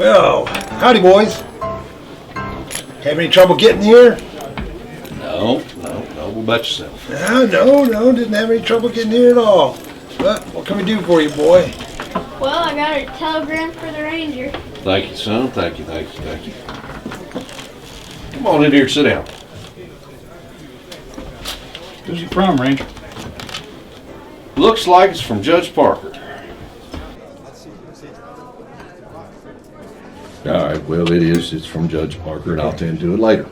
Well, howdy, boys. Have any trouble getting here? No. What about yourself? No, didn't have any trouble getting here at all. But what can we do for you, boy? Well, I got a telegram for the ranger. Thank you, son. Thank you. Come on in here, sit down. Who's he from, Ranger? Looks like it's from Judge Parker. All right, well, it is. It's from Judge Parker, and I'll tend to it later.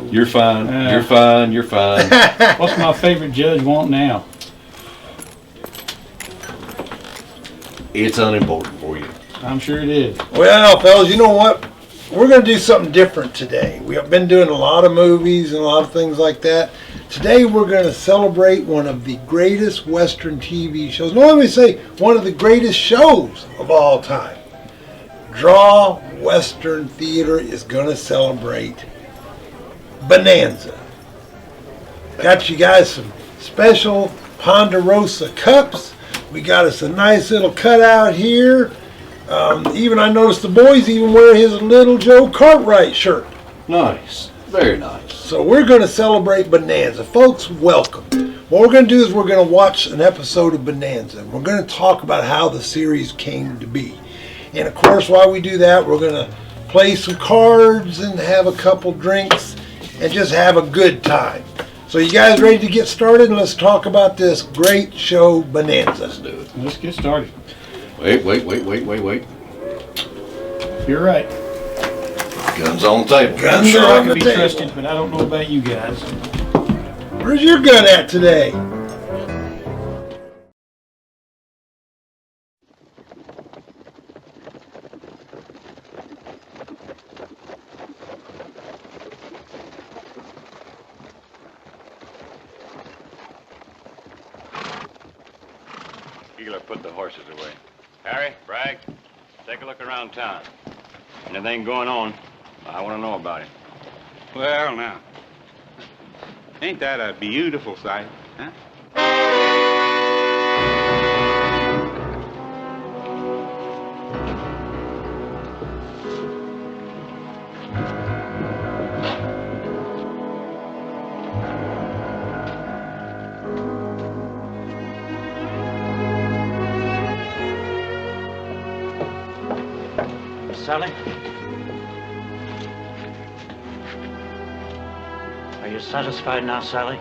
You're fine. You're fine. What's my favorite judge want now? It's unimportant for you. I'm sure it is. Well, fellas, you know what? We're going to do something different today. We have been doing a lot of movies and a lot of things like that. Today we're going to celebrate one of the greatest Western TV shows. No, let me say one of the greatest shows of all time. Draw Western Theater is going to celebrate Bonanza. Got you guys some special Ponderosa cups. We got us a nice little cutout here. Even I noticed the boys even wear his Little Joe Cartwright shirt. Nice. Very nice. So we're going to celebrate Bonanza. Folks, welcome. What we're going to do is we're going to watch an episode of Bonanza. We're going to talk about how the series came to be. And of course, while we do that, we're going to play some cards and have a couple drinks and just have a good time. So you guys ready to get started? And let's talk about this great show, Bonanza. Let's do it. Let's get started. Wait. You're right. Guns on the table. Guns Sure, are I on can the be table. trusted, but I don't know about you guys. Where's your gun at today? Keeler, put the horses away. Harry, Bragg, take a look around town. Anything going on, I want to know about it. Well, now, ain't that a beautiful sight, huh? Sally? Are you satisfied now, Sally?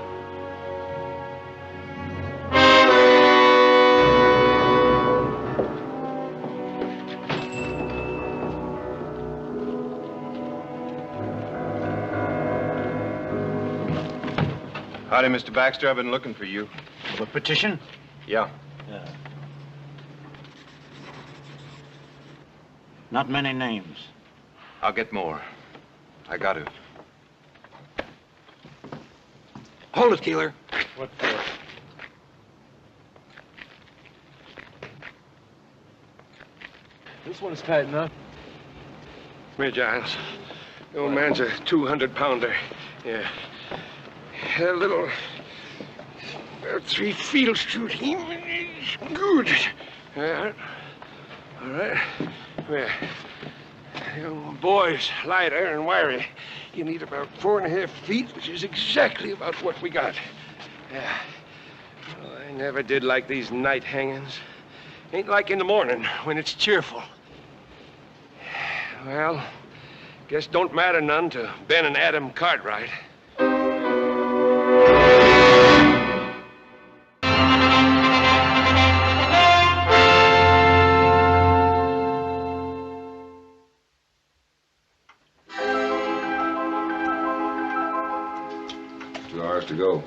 Howdy, Mr. Baxter. I've been looking for you. The petition? Yeah. Not many names. I'll get more. I got to. Hold it, Keeler. What for? This one's tight enough. Come here, Giles. The old man's a 200-pounder. Yeah. A little... 3 field shooting. Good. Yeah. All right. Well, young boy's lighter and wiry. You need about 4.5 feet, which is exactly about what we got. Yeah. Well, I never did like these night hangings. Ain't like in the morning when it's cheerful. Well, guess don't matter none to Ben and Adam Cartwright. To go.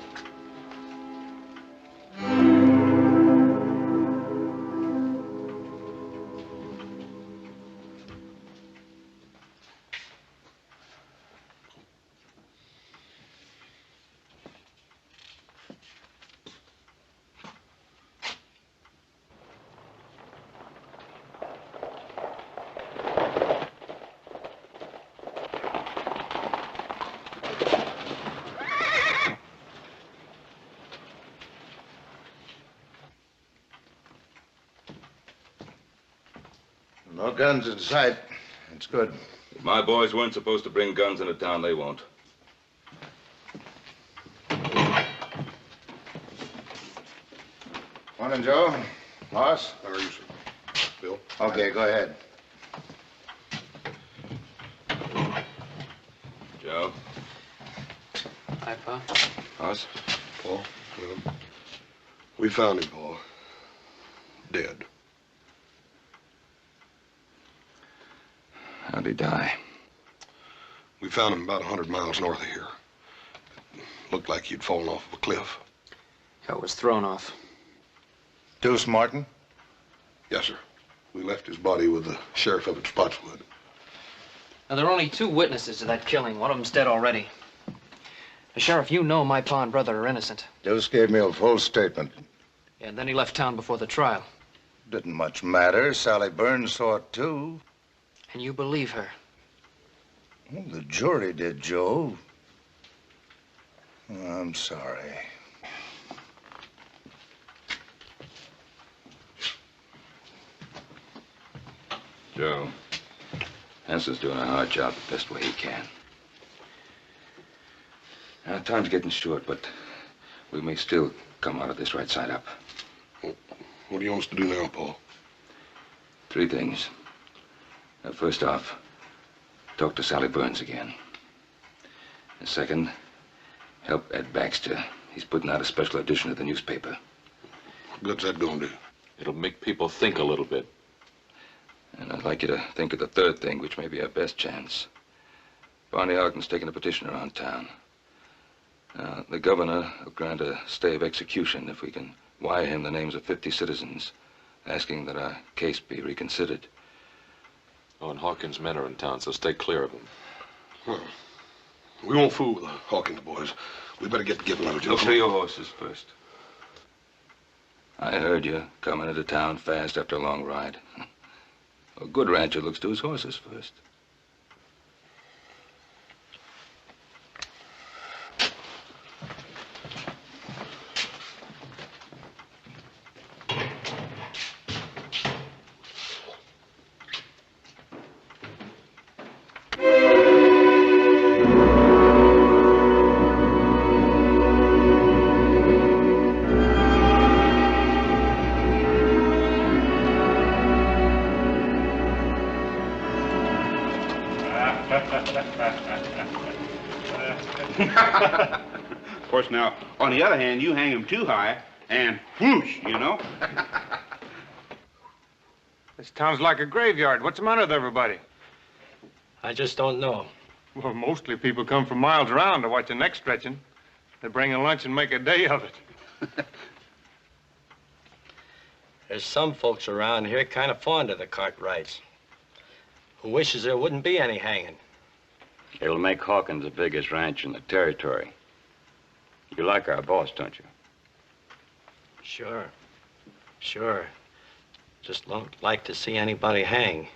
No guns in sight. It's good. If my boys weren't supposed to bring guns into town, they won't. Morning, Joe. Boss? How are you, sir? Bill? Okay, go ahead. Joe? Hi, Pa. Hoss? Paul? We found him, Paul. Dead. How'd he die? We found him about 100 miles north of here. Looked like he'd fallen off of a cliff. I was thrown off. Deuce Martin? Yes, sir. We left his body with the sheriff up at Spotswood. Now, there are only 2 witnesses to that killing. One of them's dead already. Now, Sheriff, you know my pa and brother are innocent. Deuce gave me a full statement. Yeah, and then he left town before the trial. Didn't much matter. Sally Burns saw it, too. And you believe her? Well, the jury did, Joe. I'm sorry. Joe, Hanson's doing a hard job the best way he can. Now, time's getting short, but we may still come out of this right side up. What do you want us to do now, Paul? 3 things. Now, first off, talk to Sally Burns again. And second, help Ed Baxter. He's putting out a special edition of the newspaper. What good's that gonna do? It'll make people think a little bit. And I'd like you to think of the 3rd thing, which may be our best chance. Barney Ogden's taking a petition around town. The governor will grant a stay of execution if we can wire him the names of 50 citizens, asking that our case be reconsidered. Oh, and Hawkins' men are in town, so stay clear of them. Well, we won't fool with the Hawkins boys. We better get together now, Joe. Look to your horses first. I heard you coming into town fast after a long ride. A good rancher looks to his horses first. Of course, now, on the other hand, you hang him too high, and whoosh, you know? This town's like a graveyard. What's the matter with everybody? I just don't know. Well, mostly people come from miles around to watch the neck stretching. They bring a lunch and make a day of it. There's some folks around here kind of fond of the Cartwrights, who wishes there wouldn't be any hanging. It'll make Hawkins the biggest ranch in the territory. You like our boss, don't you? Sure. Sure. Just don't like to see anybody hang.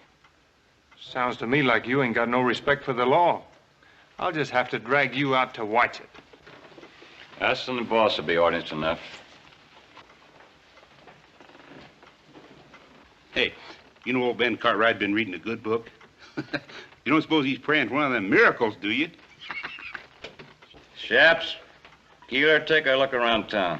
Sounds to me like you ain't got no respect for the law. I'll just have to drag you out to watch it. Us and the boss will be audience enough. Hey, you know old Ben Cartwright been reading a good book? You don't suppose he's praying for one of them miracles, do you? Chaps, Keeler, take a look around town.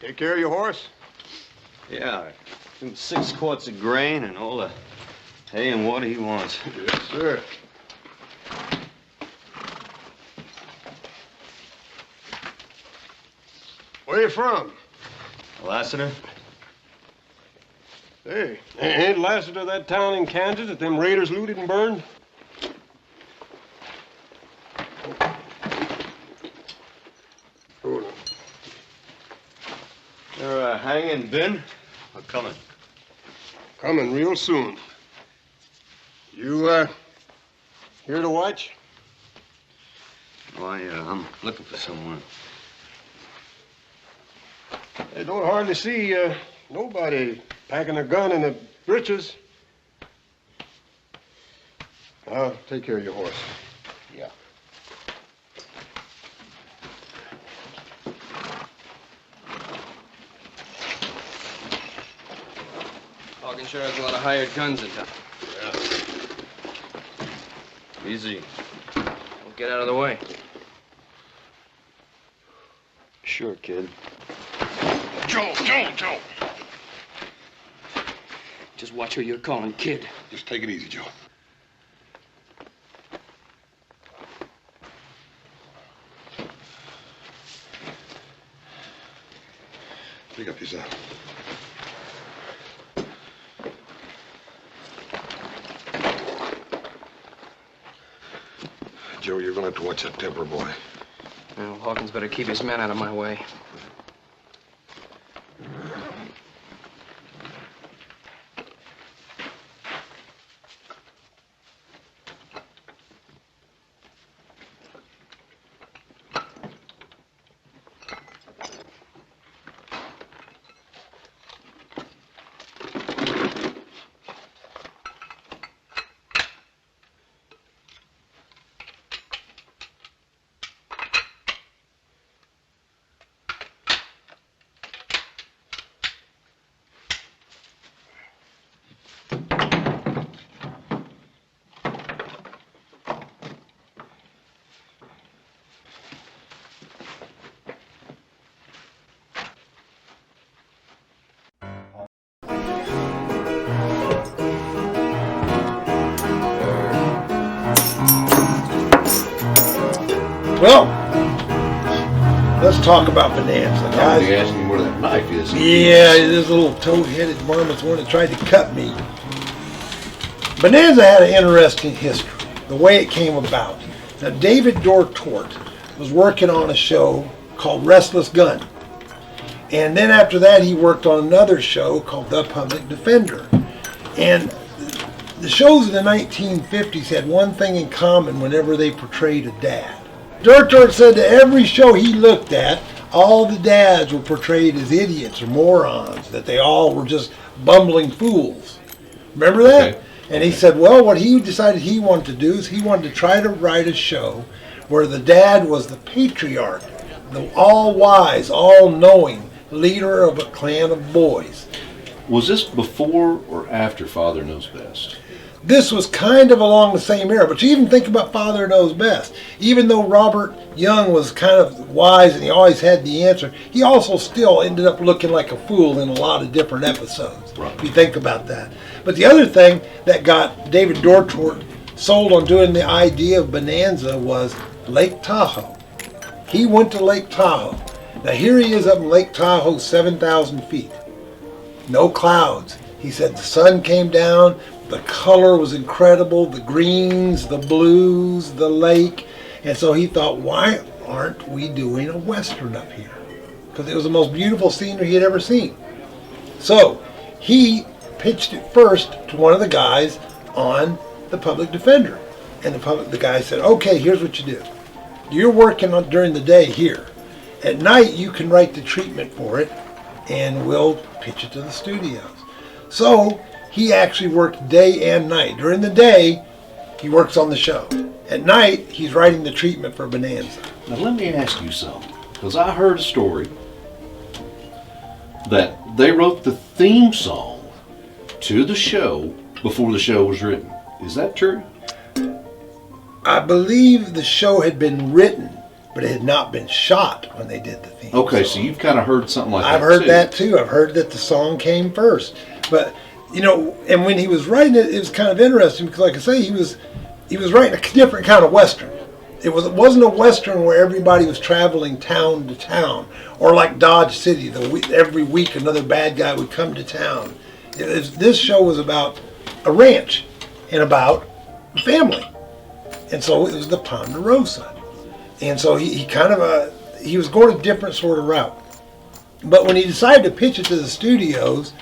Take care of your horse? Yeah, 6 quarts of grain and all the hay and water he wants. Yes, sir. Where you from? Lassiter? Hey, ain't Lassiter that town in Kansas that them raiders looted and burned? Hold on. They're hanging Ben? Or coming? Coming real soon. You, here to watch? Why, I'm looking for someone. I don't hardly see, nobody packing a gun in the breeches. I'll take care of your horse. Yeah. Hawkins sure has a lot of hired guns in town. Yeah. Easy. We'll get out of the way. Sure, kid. Joe! Just watch who you're calling kid. Just take it easy, Joe. Pick up yourself. Joe, you're gonna have to watch that temper, boy. Well, Hawkins better keep his men out of my way. Well, let's talk about Bonanza, I'm guys. only asking where that knife is. Yeah, this little toad-headed varmint's one that tried to cut me. Bonanza had an interesting history, the way it came about. Now, David Dortort was working on a show called Restless Gun. And then after that, he worked on another show called The Public Defender. And the shows in the 1950s had one thing in common whenever they portrayed a dad. Dortort said that every show he looked at, all the dads were portrayed as idiots or morons, that they all were just bumbling fools. Remember that? Okay. And he said, well, what he decided he wanted to do is he wanted to try to write a show where the dad was the patriarch, the all-wise, all-knowing leader of a clan of boys. Was this before or after Father Knows Best? This was kind of along the same era, but you even think about Father Knows Best. Even though Robert Young was kind of wise and he always had the answer, he also still ended up looking like a fool in a lot of different episodes. Right. If you think about that. But the other thing that got David Dortort sold on doing the idea of Bonanza was Lake Tahoe. He went to Lake Tahoe. Now here he is up in Lake Tahoe, 7,000 feet. No clouds. He said the sun came down. The color was incredible, the greens, the blues, the lake. And so he thought, why aren't we doing a Western up here? Because it was the most beautiful scenery he had ever seen. So he pitched it first to one of the guys on The Public Defender. And the guy said, okay, here's what you do. You're working on during the day here. At night, you can write the treatment for it, and we'll pitch it to the studios. So he actually worked day and night. During the day, he works on the show. At night, he's writing the treatment for Bonanza. Now let me ask you something, because I heard a story that they wrote the theme song to the show before the show was written. Is that true? I believe the show had been written but it had not been shot when they did the theme Okay, song. so you've kind of heard something like that. I've heard that too. I've heard that the song came first. But, you know, and when he was writing it, it was kind of interesting because, like I say, he was writing a different kind of Western. It wasn't a Western where everybody was traveling town to town, or like Dodge City, every week another bad guy would come to town. This show was about a ranch and about a family. And so it was the Ponderosa. And so he kind of, he was going a different sort of route. But when he decided to pitch it to the studios,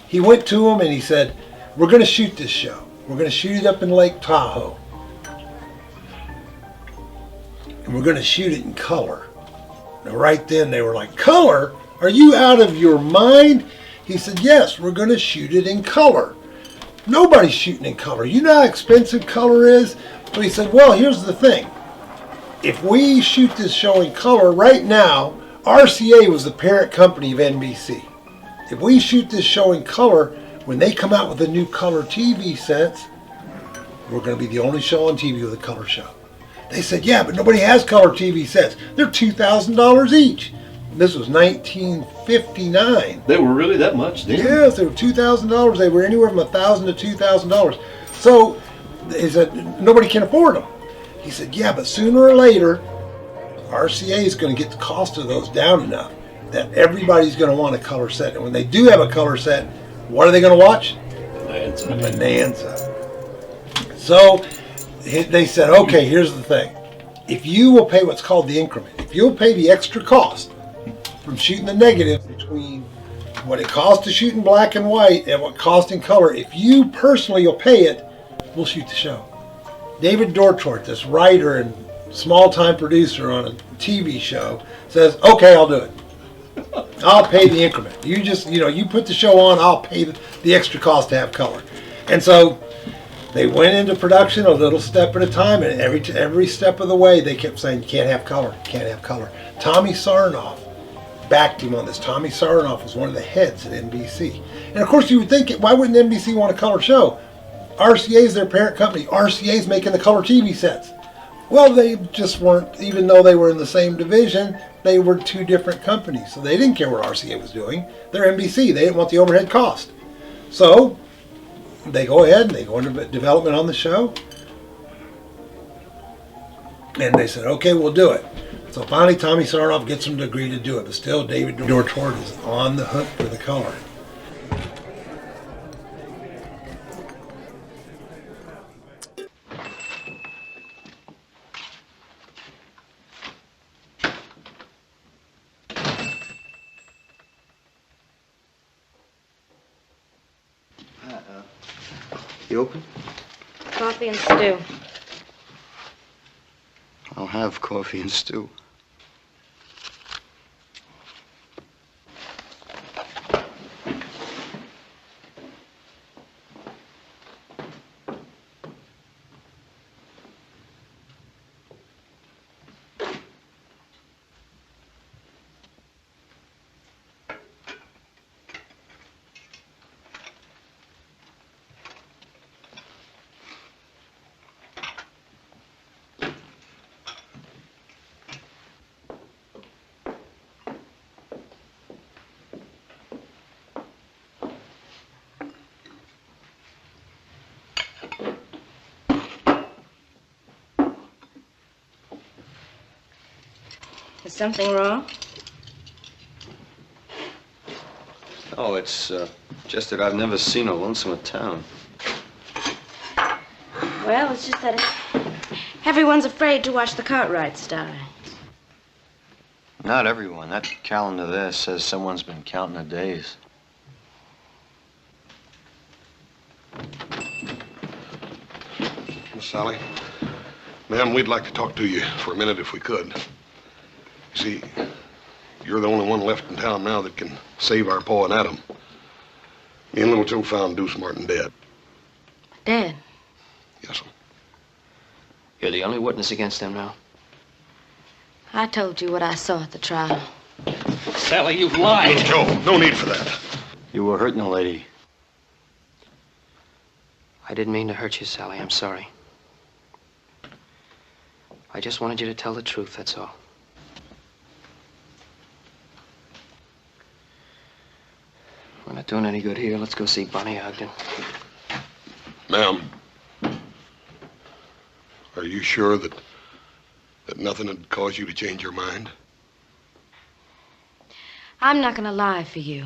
he went to them and he said, we're going to shoot this show. We're going to shoot it up in Lake Tahoe. And we're going to shoot it in color. Now, right then they were like, color? Are you out of your mind? He said, yes, we're going to shoot it in color. Nobody's shooting in color. You know how expensive color is? So he said, well, here's the thing. If we shoot this show in color right now, RCA was the parent company of NBC. If we shoot this show in color, when they come out with a new color TV sets, we're going to be the only show on TV with a color show. They said, yeah, but nobody has color TV sets. They're $2,000 each. This was 1959. They were really that much then? Yes, they were $2,000. They were anywhere from $1,000 to $2,000. So he said, nobody can afford them. He said, yeah, but sooner or later, RCA is going to get the cost of those down enough that everybody's going to want a color set. And when they do have a color set, what are they going to watch? Bonanza. Bonanza. So they said, okay, here's the thing. If you will pay what's called the increment, if you'll pay the extra cost from shooting the negative between what it costs to shoot in black and white and what it costs in color, if you personally will pay it, we'll shoot the show. David Dortort, this writer and small-time producer on a TV show, says, okay, I'll do it. I'll pay the increment. You just, you put the show on, I'll pay the extra cost to have color. And so they went into production a little step at a time, and every step of the way they kept saying, you can't have color, can't have color. Tommy Sarnoff backed him on this. Tommy Sarnoff was one of the heads at NBC. And of course you would think, why wouldn't NBC want a color show? RCA is their parent company. RCA is making the color TV sets. Well, they just weren't, even though they were in the same division, they were two different companies. So they didn't care what RCA was doing. They're NBC. They didn't want the overhead cost. So they go ahead and they go into development on the show. And they said, okay, we'll do it. So finally Tommy Sarnoff gets them to agree to do it. But still, David Dortort is on the hook for the color. You open? Coffee and stew. I'll have coffee and stew. Is something wrong? Oh, it's just that I've never seen a lonesomer town. Well, it's just that everyone's afraid to watch the Cartwrights die. Not everyone. That calendar there says someone's been counting the days. Miss Sally, ma'am, we'd like to talk to you for a minute if we could. You see, you're the only one left in town now that can save our Pa and Adam. Me and Little Joe found Deuce Martin dead. Dead? Yes, sir. You're the only witness against them now. I told you what I saw at the trial. Sally, you've lied. Little Joe, no need for that. You were hurting a lady. I didn't mean to hurt you, Sally. I'm sorry. I just wanted you to tell the truth, that's all. We're not doing any good here. Let's go see Bonnie Ogden. Ma'am, are you sure that nothing would cause you to change your mind? I'm not gonna lie for you.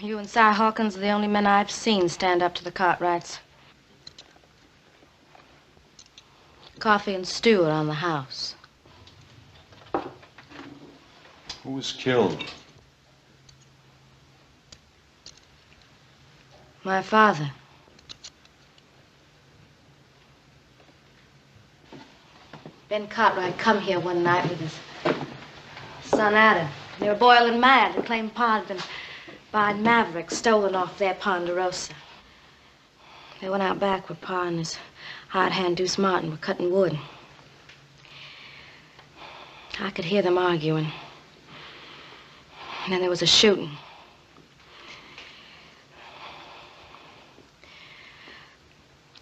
You and Si Hawkins are the only men I've seen stand up to the Cartwrights. Coffee and stew around the house. Who was killed? My father. Ben Cartwright come here one night with his son Adam. They were boiling mad and claimed Pa had been buying Mavericks stolen off their Ponderosa. They went out back where Pa and his hired hand Deuce Martin were cutting wood. I could hear them arguing. And then there was a shooting.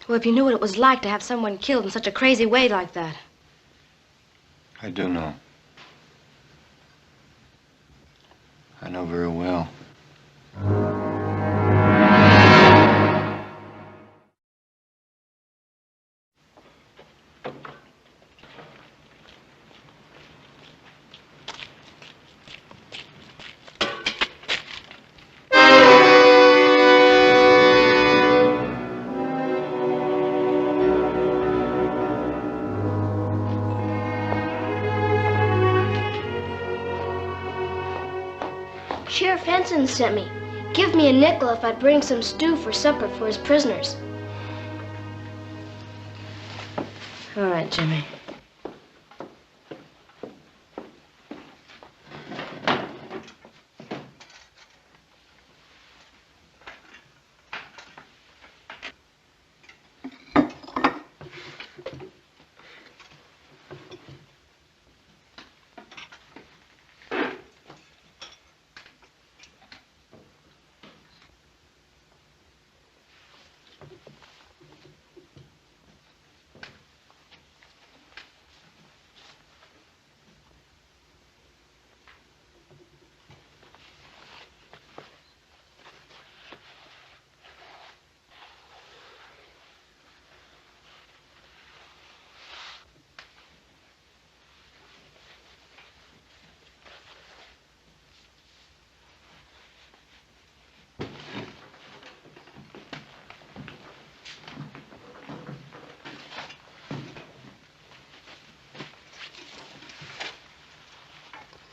Well, if you knew what it was like to have someone killed in such a crazy way like that. I do know. I know very well. Sheriff Henson sent me. Give me a nickel if I'd bring some stew for supper for his prisoners. All right, Jimmy.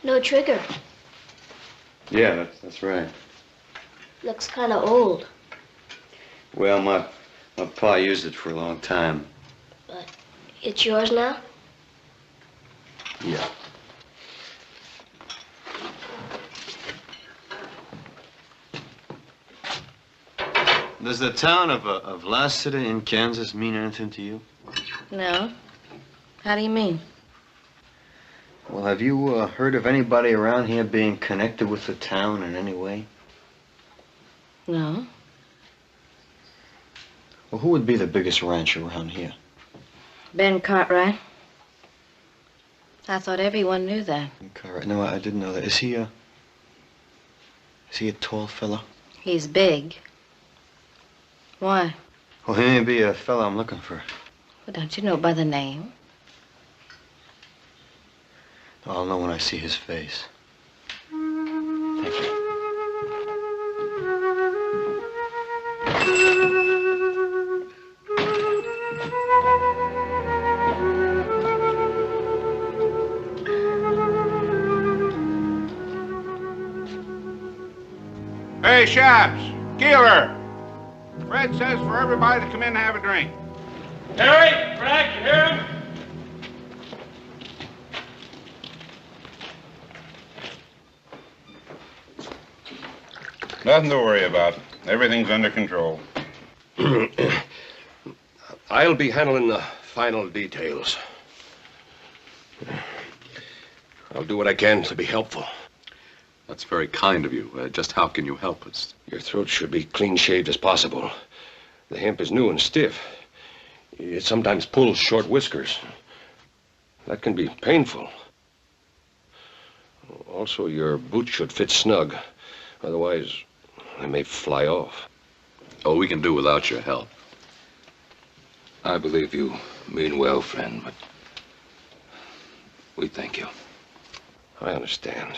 No trigger. Yeah, that's right. Looks kind of old. Well, my pa used it for a long time. But it's yours now? Yeah. Does the town of Lassiter in Kansas mean anything to you? No. How do you mean? Well, have you heard of anybody around here being connected with the town in any way? No. Well, who would be the biggest rancher around here? Ben Cartwright. I thought everyone knew that. Cartwright. No, I didn't know that. Is he a tall fella? He's big. Why? Well, he may be a fella I'm looking for. Well, don't you know by the name? I'll know when I see his face. Thank you. Hey, Shaps, Keeler. Fred says for everybody to come in and have a drink. Harry, Frank, you hear him? Nothing to worry about. Everything's under control. I'll be handling the final details. I'll do what I can to be helpful. That's very kind of you. Just how can you help us? Your throat should be clean shaved as possible. The hemp is new and stiff. It sometimes pulls short whiskers. That can be painful. Also, your boots should fit snug. Otherwise, they may fly off. Oh, we can do without your help. I believe you mean well, friend, but we thank you. I understand.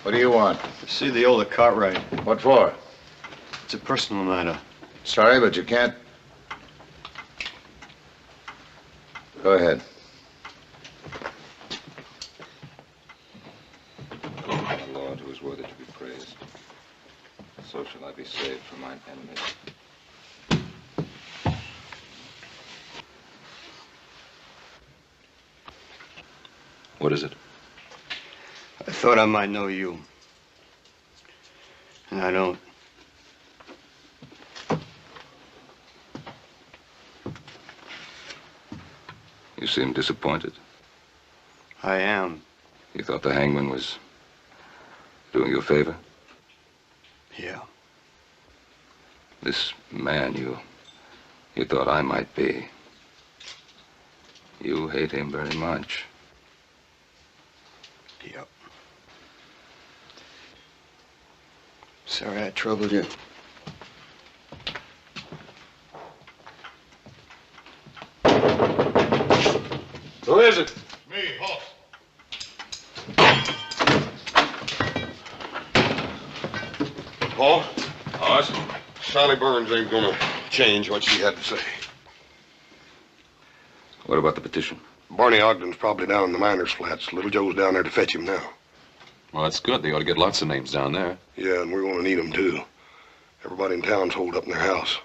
What do you want? To see the older Cartwright. What for? It's a personal matter. Sorry, but you can't. Go ahead. My Lord, who is worthy to be praised, so shall I be saved from mine enemies. What is it? I thought I might know you. And I don't. You seem disappointed. I am. You thought the hangman was doing you a favor? Yeah. This man you thought I might be. You hate him very much. Yep. Sorry I troubled you. Who is it? Me, Hoss. Paul? Hoss? Sally Burns ain't gonna change what she had to say. What about the petition? Barney Ogden's probably down in the miners' flats. Little Joe's down there to fetch him now. Well, that's good. They ought to get lots of names down there. Yeah, and we're gonna need them too. Everybody in town's holed up in their house.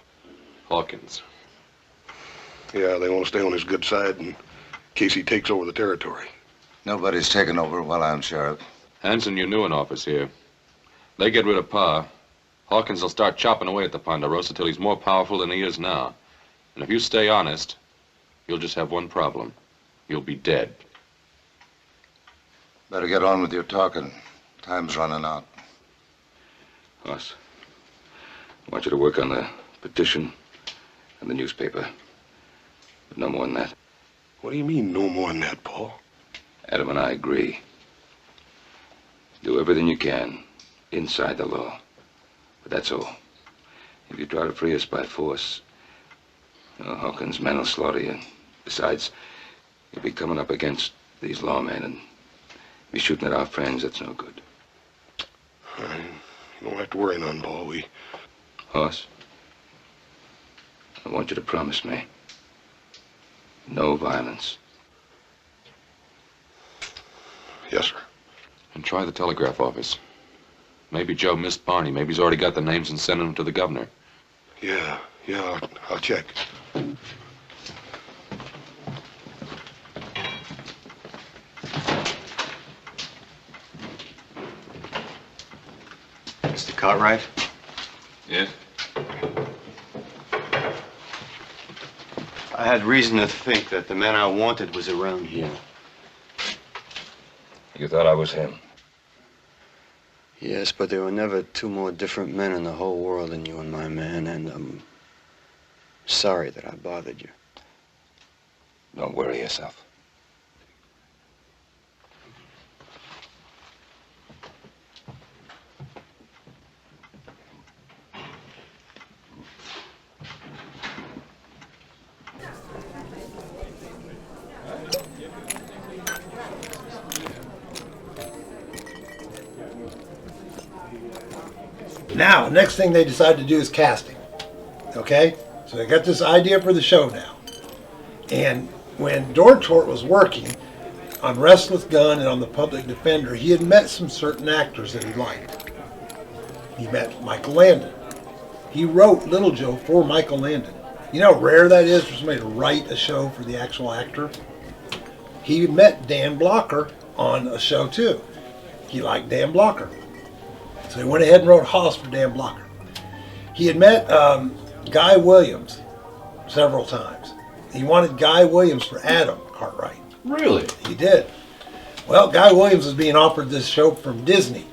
Hawkins. Yeah, they want to stay on his good side in case he takes over the territory. Nobody's taken over while I'm sheriff. Hanson, you knew an office here. They get rid of Pa. Hawkins will start chopping away at the Ponderosa till he's more powerful than he is now. And if you stay honest, you'll just have one problem. You'll be dead. Better get on with your talking. Time's running out. Hoss, I want you to work on the petition and the newspaper. But no more than that. What do you mean, no more than that, Paul? Adam and I agree. Do everything you can inside the law. But that's all. If you try to free us by force, Hawkins' men will slaughter you. Besides, you'll be coming up against these lawmen and be shooting at our friends. That's no good. You don't have to worry none, Paul. Hoss, I want you to promise me no violence. Yes, sir. And try the telegraph office. Maybe Joe missed Barney. Maybe he's already got the names and sent them to the governor. Yeah, I'll check. Mr. Cartwright? Yes? I had reason to think that the man I wanted was around here. You thought I was him? Yes, but there were never two more different men in the whole world than you and my man, and I'm sorry that I bothered you. Don't worry yourself. Now, next thing they decide to do is casting. Okay? So they got this idea for the show now. And when Dortort was working on Restless Gun and on The Public Defender, he had met some certain actors that he liked. He met Michael Landon. He wrote Little Joe for Michael Landon. You know how rare that is for somebody to write a show for the actual actor? He met Dan Blocker on a show too. He liked Dan Blocker. So he went ahead and wrote Hoss for Dan Blocker. He had met Guy Williams several times. He wanted Guy Williams for Adam Cartwright. Really? He did. Well, Guy Williams was being offered this show from Disney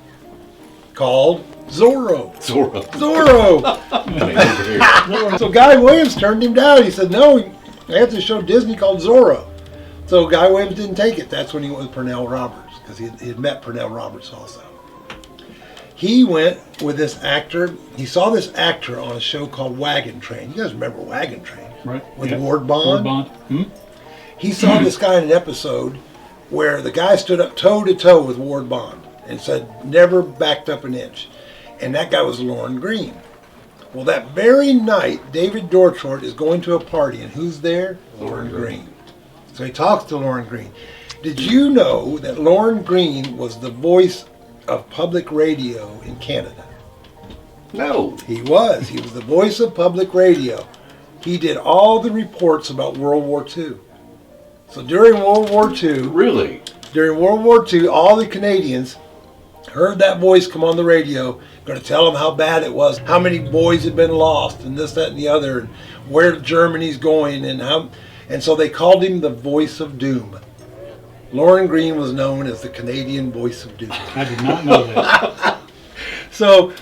called Zorro. Zorro. Zorro. So Guy Williams turned him down. He said, no, I have this show Disney called Zorro. So Guy Williams didn't take it. That's when he went with Pernell Roberts, because he had met Pernell Roberts also. He went with this actor. He saw this actor on a show called Wagon Train. You guys remember Wagon Train? Right. With Ward Bond? Ward Bond. Hmm? He saw this guy in an episode where the guy stood up toe to toe with Ward Bond and said, never backed up an inch. And that guy was Lorne Greene. Well, that very night, David Dorchort is going to a party, and who's there? Lorne Greene. So he talks to Lorne Greene. Did you know that Lorne Greene was the voice of public radio in Canada? No. He was. He was the voice of public radio. He did all the reports about World War II. So during World War II... Really? During World War II, all the Canadians heard that voice come on the radio, going to tell them how bad it was, how many boys had been lost, and this, that, and the other, and where Germany's going, and so they called him the Voice of Doom. Lorne Greene was known as the Canadian Voice of Doom. I did not know that. So,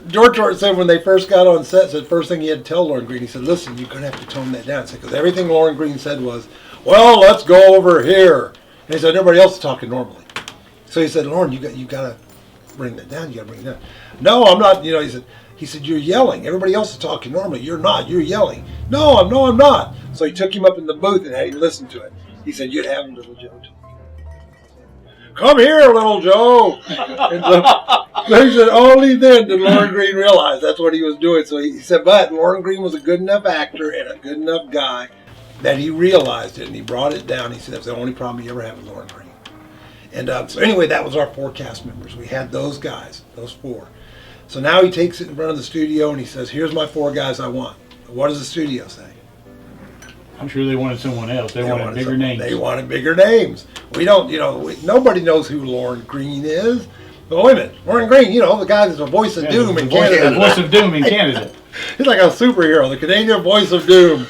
Dorchort said when they first got on set, said first thing he had to tell Lorne Greene, he said, listen, you're going to have to tone that down. Because everything Lorne Greene said was, well, let's go over here. And he said, everybody else is talking normally. So he said, Lorne, you got to bring that down. You got to bring it down. No, I'm not. You know, he said, you're yelling. Everybody else is talking normally. You're not. You're yelling. No, I'm not. So he took him up in the booth and had him listen to it. He said, you'd have him, little Joe. Come here, little Joe. And so he said, only then did Lorne Greene realize that's what he was doing. So he said, but Lorne Greene was a good enough actor and a good enough guy that he realized it and he brought it down. He said, that's the only problem he ever had with Lorne Greene. And so anyway, that was our 4 cast members. We had those guys, those 4. So now he takes it in front of the studio and he says, here's my 4 guys I want. What does the studio say? I'm sure they wanted someone else. They wanted bigger names. They wanted bigger names. We don't, nobody knows who Lorne Greene is. But wait a minute, Lorne Greene, the guy that's the voice of doom in Canada. The voice of doom in Canada. He's like a superhero, the Canadian voice of doom.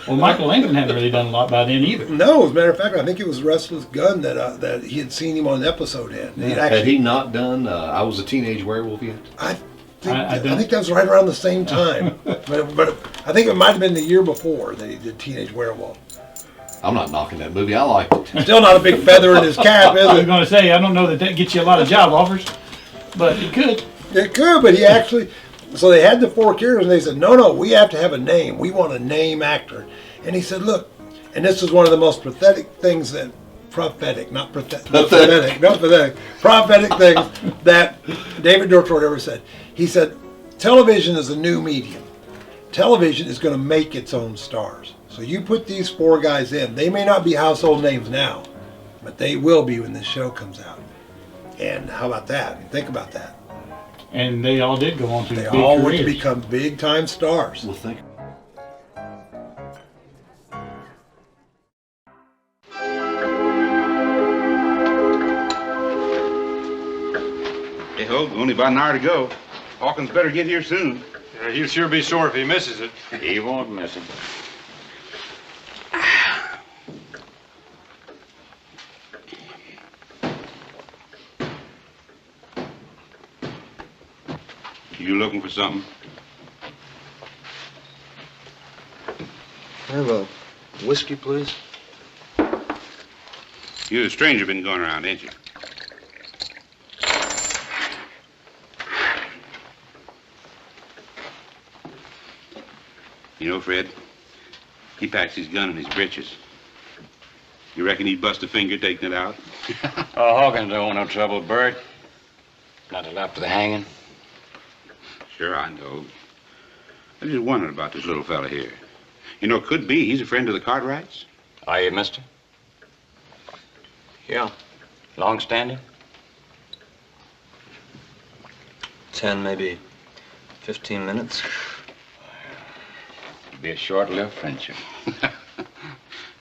Well, Michael Langdon hadn't really done a lot by then either. No, as a matter of fact, I think it was Restless Gun that he had seen him on an episode in. Had he not done I Was a Teenage Werewolf yet? I think that was right around the same time. but I think it might have been the year before that he did Teenage Werewolf. I'm not knocking that movie. I liked it. Still not a big feather in his cap, is it? I was going to say, I don't know that gets you a lot of job offers, but it could. It could, but he actually... So they had the 4 characters, and they said, no, we have to have a name. We want a name actor. And he said, look, and this is one of the most prophetic things that... Prophetic things that David Dorchort ever said. He said, television is a new medium. Television is going to make its own stars. So you put these 4 guys in. They may not be household names now, but they will be when this show comes out. And how about that? Think about that. And they all did go on to big careers. They all went to become big-time stars. Well, think. Hey, ho, only about an hour to go. Hawkins better get here soon. Yeah, he'll sure be sore if he misses it. He won't miss it. You looking for something? Have a whiskey, please? You're a stranger been going around, ain't you? You know, Fred, he packs his gun in his breeches. You reckon he'd bust a finger taking it out? Oh, Hawkins don't want no trouble, Bert. Not till after the hanging. Sure, I know. I just wondering about this little fella here. You know, could be he's a friend of the Cartwrights. Are you, mister? Yeah. Long standing? 10, maybe 15 minutes. be a short-lived friendship.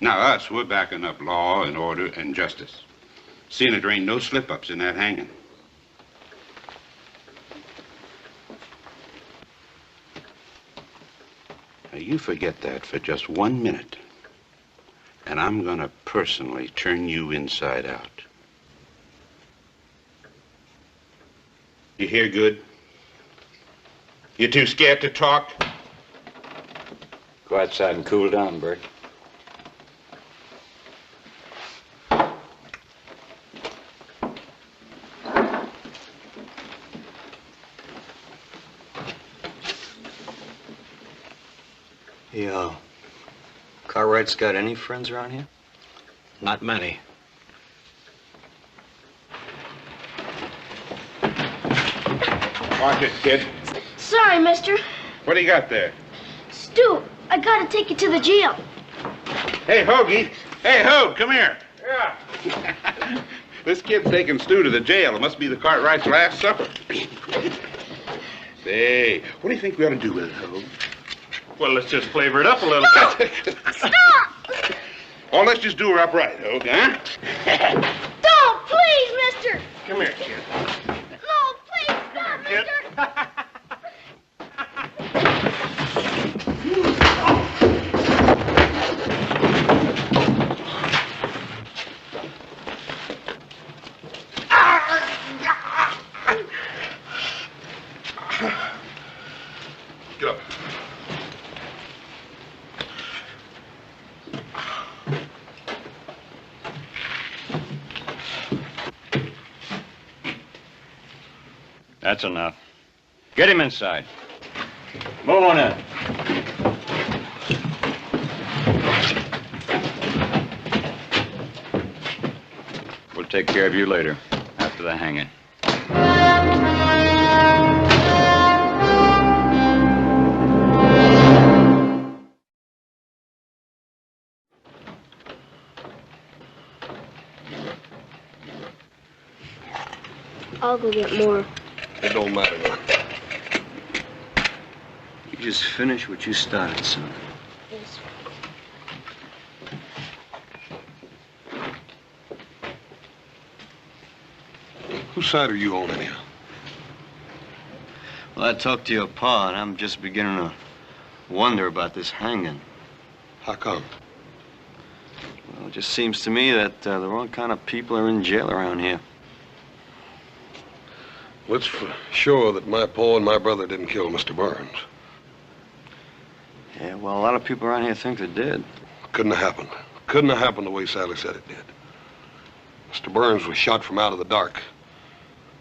Now, us, we're backing up law and order and justice. Seeing that there ain't no slip-ups in that hanging. Now, you forget that for just 1 minute, and I'm gonna personally turn you inside out. You hear good? You too scared to talk? Go outside and cool down, Bert. Hey, Cartwright's got any friends around here? Not many. Watch it, kid. Sorry, mister. What do you got there? Stu, I gotta take you to the jail. Hey, Hoagie. Hey, Hoag, come here. Yeah. This kid's taking Stu to the jail. It must be the Cartwright's last supper. Say, what do you think we ought to do with it, Hoag? Well, let's just flavor it up a little. No! Stop! Oh, let's just do her upright, Hoag, huh? Don't, please, mister! Come here, kid. No, please, stop, mister! Get up. That's enough. Get him inside. Move on in. We'll take care of you later, after the hanging. I'll go get more. It don't matter, man. You just finish what you started, son. Yes. Whose side are you on, anyhow? Well, I talked to your pa, and I'm just beginning to wonder about this hanging. How come? Well, it just seems to me that the wrong kind of people are in jail around here. Well, it's for sure that my pa and my brother didn't kill Mr. Burns. Yeah, well, a lot of people around here think they did. Couldn't have happened. Couldn't have happened the way Sally said it did. Mr. Burns was shot from out of the dark.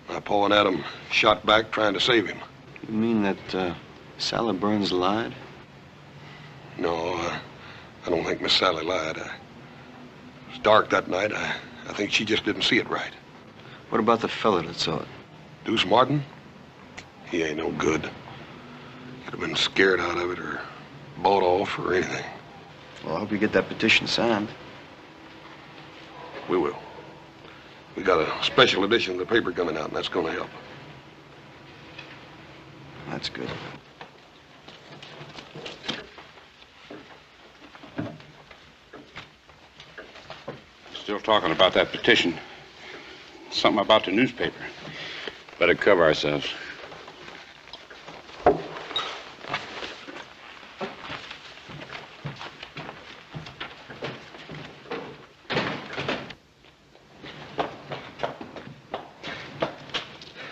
My pa and Adam shot back trying to save him. You mean that Sally Burns lied? No, I don't think Miss Sally lied. It was dark that night. I think she just didn't see it right. What about the fella that saw it? Deuce Martin? He ain't no good. He'd have been scared out of it or bought off or anything. Well, I hope you get that petition signed. We will. We got a special edition of the paper coming out, and that's going to help. That's good. Still talking about that petition. Something about the newspaper. Better cover ourselves.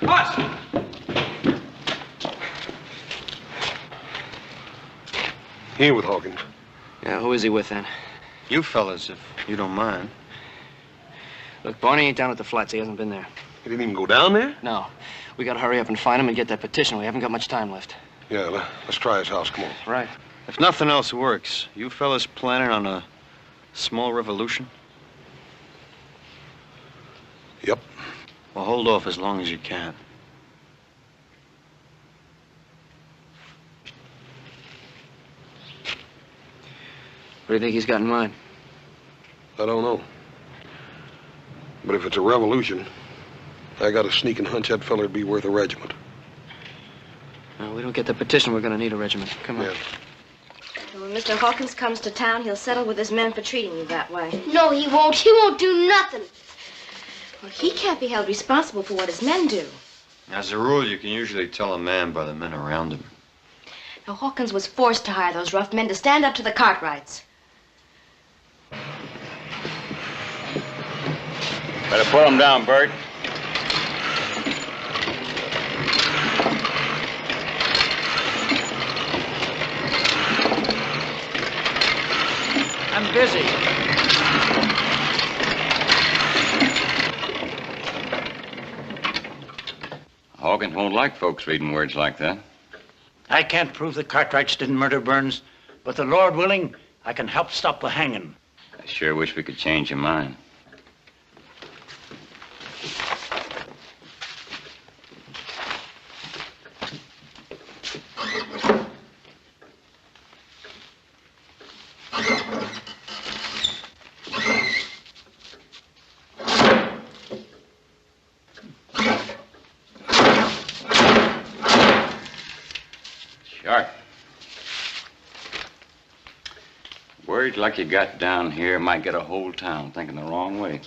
Boss! He ain't with Hawkins. Yeah, who is he with then? You fellas, if you don't mind. Look, Barney ain't down at the flats. He hasn't been there. He didn't even go down there? No. We gotta hurry up and find him and get that petition. We haven't got much time left. Yeah, let's try his house. Come on. Right. If nothing else works, you fellas planning on a small revolution? Yep. Well, hold off as long as you can. What do you think he's got in mind? I don't know. But if it's a revolution, I got a sneaking hunch that feller'd be worth a regiment. Well, we don't get the petition, we're gonna need a regiment. Come on. Yeah. Don't When Mr. Hawkins comes to town, he'll settle with his men for treating you that way. No, he won't. He won't do nothing. Well, he can't be held responsible for what his men do. As a rule, you can usually tell a man by the men around him. Now, Hawkins was forced to hire those rough men to stand up to the Cartwrights. Better put him down, Bert. I'm busy. Hawkins won't like folks reading words like that. I can't prove the Cartwrights didn't murder Burns, but the Lord willing, I can help stop the hanging. I sure wish we could change your mind. Sharp. Words like you got down here might get a whole town thinking the wrong way.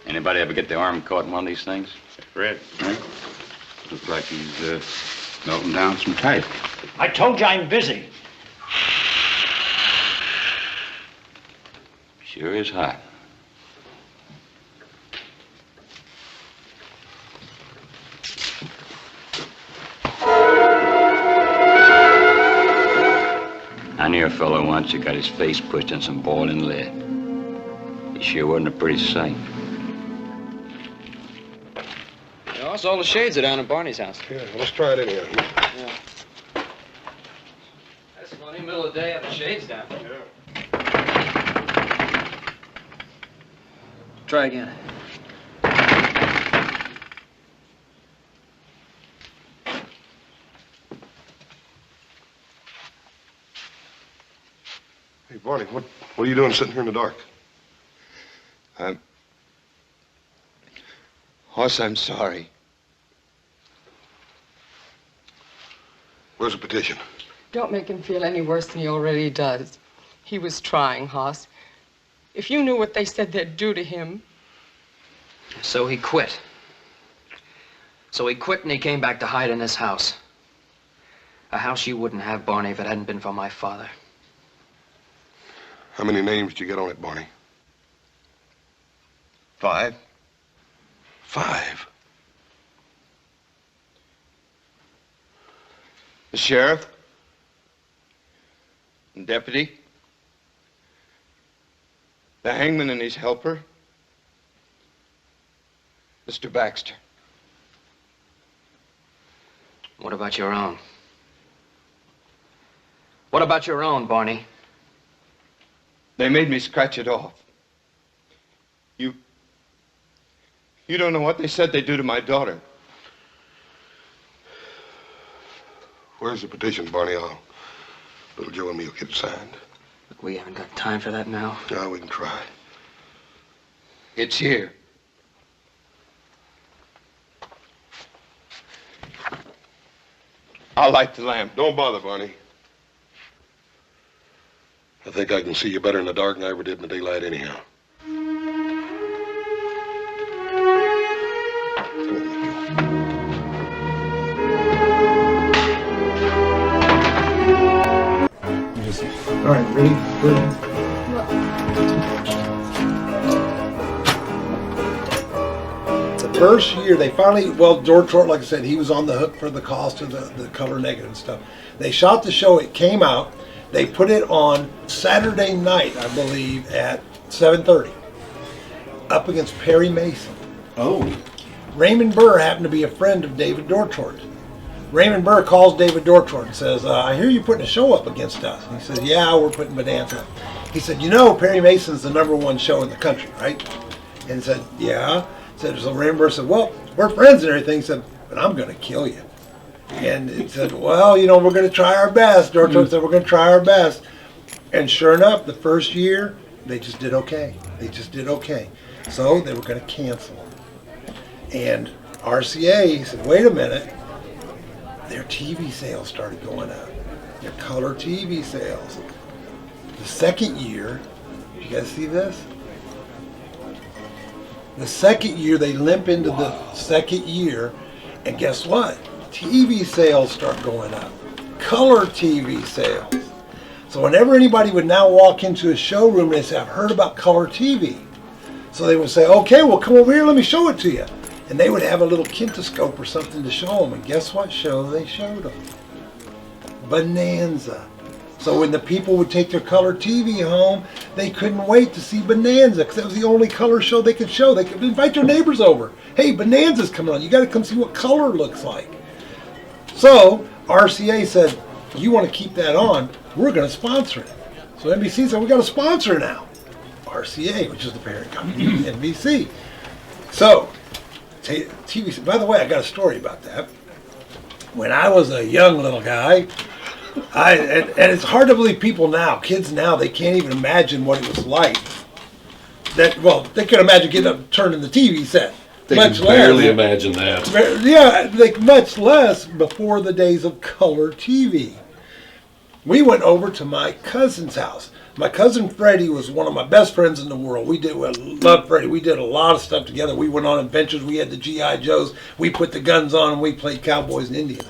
Anybody ever get the arm caught in one of these things? Red. Huh? Looks like he's melting down some type. I told you I'm busy. Sure is hot. I knew a fellow once who got his face pushed in some boiling lead. He sure wasn't a pretty sight. Ross, all the shades are down at Barney's house. Yeah, let's try it anyhow. Yeah. That's funny, middle of the day, have the shades down. Yeah. Try again. Hey, Barney, what are you doing sitting here in the dark? Hoss, I'm sorry. Where's the petition? Don't make him feel any worse than he already does. He was trying, Hoss. If you knew what they said they'd do to him. So he quit. So he quit and he came back to hide in this house. A house you wouldn't have, Barney, if it hadn't been for my father. How many names did you get on it, Barney? 5. 5? The sheriff, the deputy, the hangman and his helper, Mr. Baxter. What about your own? What about your own, Barney? They made me scratch it off. You don't know what they said they'd do to my daughter. Where's the petition, Barney? Little Joe and me will get it signed. Look, we haven't got time for that now. No, we can try. It's here. I'll light the lamp. Don't bother, Barney. I think I can see you better in the dark than I ever did in the daylight anyhow. All right, ready? The first year, they finally, well, George Short, like I said, he was on the hook for the cost of the color negative and stuff. They shot the show, it came out. They put it on Saturday night, I believe, at 7:30, up against Perry Mason. Oh. Raymond Burr happened to be a friend of David Dorchort. Raymond Burr calls David Dorchort and says, I hear you putting a show up against us. And he says, yeah, we're putting Bonanza up. He said, you know Perry Mason's the #1 show in the country, right? And he said, yeah. So Raymond Burr said, well, we're friends and everything. He said, but I'm going to kill you. And he said, well, you know, we're going to try our best. Dorchort said, we're going to try our best. And sure enough, the first year, they just did okay. They just did okay. So they were going to cancel. And RCA said, wait a minute. their TV sales started going up. Their color TV sales. The second year, you guys see this? The second year, they limp into the second year, and guess what? TV sales start going up. Color TV sales. So whenever anybody would now walk into a showroom, they say, I've heard about color TV. So they would say, okay, well, come over here, let me show it to you. And they would have a little kinetoscope or something to show them. And guess what show they showed them? Bonanza. So when the people would take their color TV home, they couldn't wait to see Bonanza because that was the only color show they could show. They could invite their neighbors over. Hey, Bonanza's coming on. You got to come see what color looks like. So RCA said, you want to keep that on, we're going to sponsor it. So NBC said, we got a sponsor now. RCA, which is the parent company of NBC. So, TV, by the way, I got a story about that. When I was a young little guy, and it's hard to believe people now, kids now, they can't even imagine what it was like. Well, they can imagine getting up and turning the TV set. They can barely imagine that. Yeah, like much less before the days of color TV. We went over to my cousin's house. My cousin Freddie was one of my best friends in the world. We loved Freddie. We did a lot of stuff together. We went on adventures. We had the G.I. Joes. We put the guns on and we played cowboys and Indians.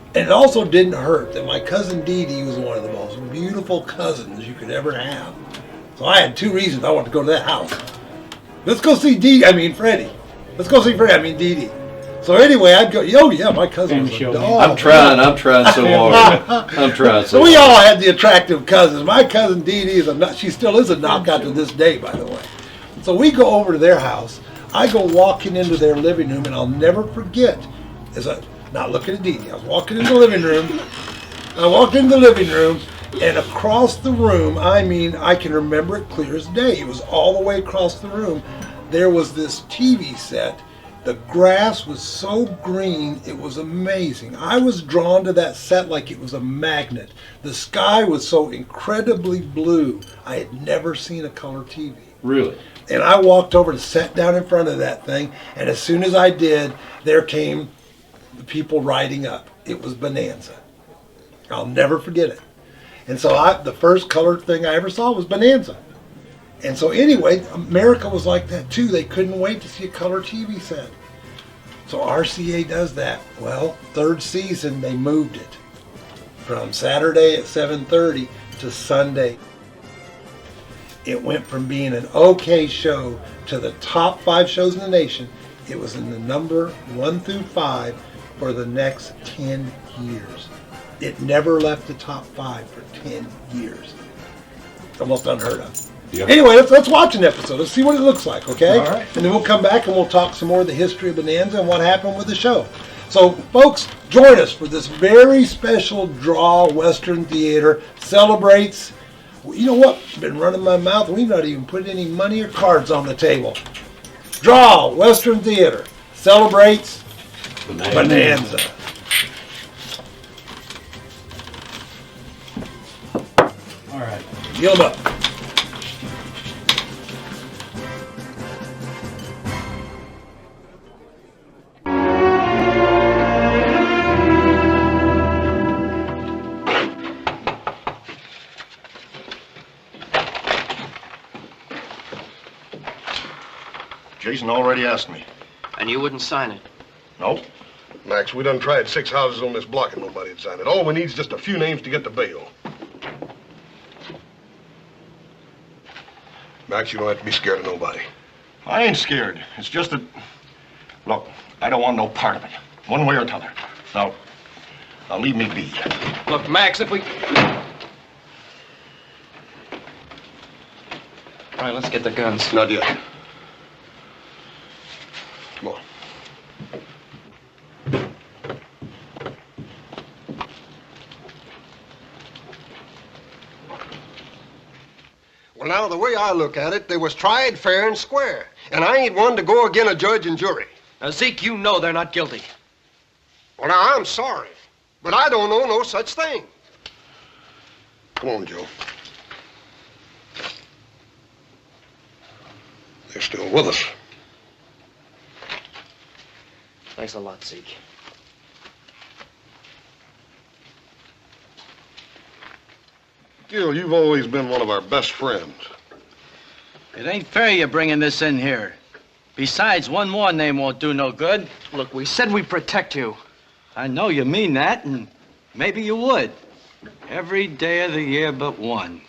And it also didn't hurt that my cousin Dee Dee was one of the most beautiful cousins you could ever have. So I had two reasons I wanted to go to that house. Let's go see Freddie. Let's go see Freddie, Dee Dee. So anyway, I'd go, oh yeah, my cousin was a dog. I'm trying so hard. I'm trying so hard. We all had the attractive cousins. My cousin Dee Dee, she still is a knockout to this day, by the way. So we go over to their house. I go walking into their living room, and I'll never forget, not looking at Dee Dee, I was walking in the living room. I walked in the living room, and across the room, I can remember it clear as day. It was all the way across the room. There was this TV set. The grass was so green, it was amazing. I was drawn to that set like it was a magnet. The sky was so incredibly blue. I had never seen a color TV. Really? And I walked over and sat down in front of that thing, and as soon as I did, there came the people riding up. It was Bonanza. I'll never forget it. And so the first color thing I ever saw was Bonanza. And so anyway, America was like that too. They couldn't wait to see a color TV set. So RCA does that. Well, third season, they moved it from Saturday at 7:30 to Sunday. It went from being an okay show to the top 5 shows in the nation. It was in the number 1 through 5 for the next 10 years. It never left the top 5 for 10 years. Almost unheard of. Yep. Anyway, let's watch an episode. Let's see what it looks like, okay? All right. And then we'll come back and we'll talk some more of the history of Bonanza and what happened with the show. So, folks, join us for this very special draw. Western Theater celebrates. You know what? I've been running my mouth. We've not even put any money or cards on the table. Draw. Western Theater celebrates Bonanza. All right. Yield up. Jason already asked me. And you wouldn't sign it? No. Max, we done tried 6 houses on this block and nobody had signed it. All we need is just a few names to get the bail. Max, you don't have to be scared of nobody. I ain't scared. It's just that... Look, I don't want no part of it. One way or t'other. Now leave me be. Look, Max, if we... All right, let's get the guns. Not yet. Come on. Well, now, the way I look at it, they was tried fair and square. And I ain't one to go agin a judge and jury. Now, Zeke, you know they're not guilty. Well, now, I'm sorry, but I don't know no such thing. Come on, Joe. They're still with us. Thanks a lot, Zeke. Gil, you've always been one of our best friends. It ain't fair you bringing this in here. Besides, one more name won't do no good. Look, we said we'd protect you. I know you mean that, and maybe you would. Every day of the year but one.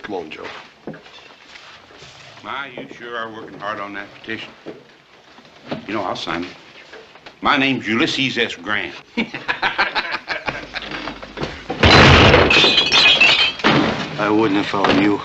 Come on, Joe. My, you sure are working hard on that petition. You know, I'll sign it. My name's Ulysses S. Grant. I wouldn't if I were you.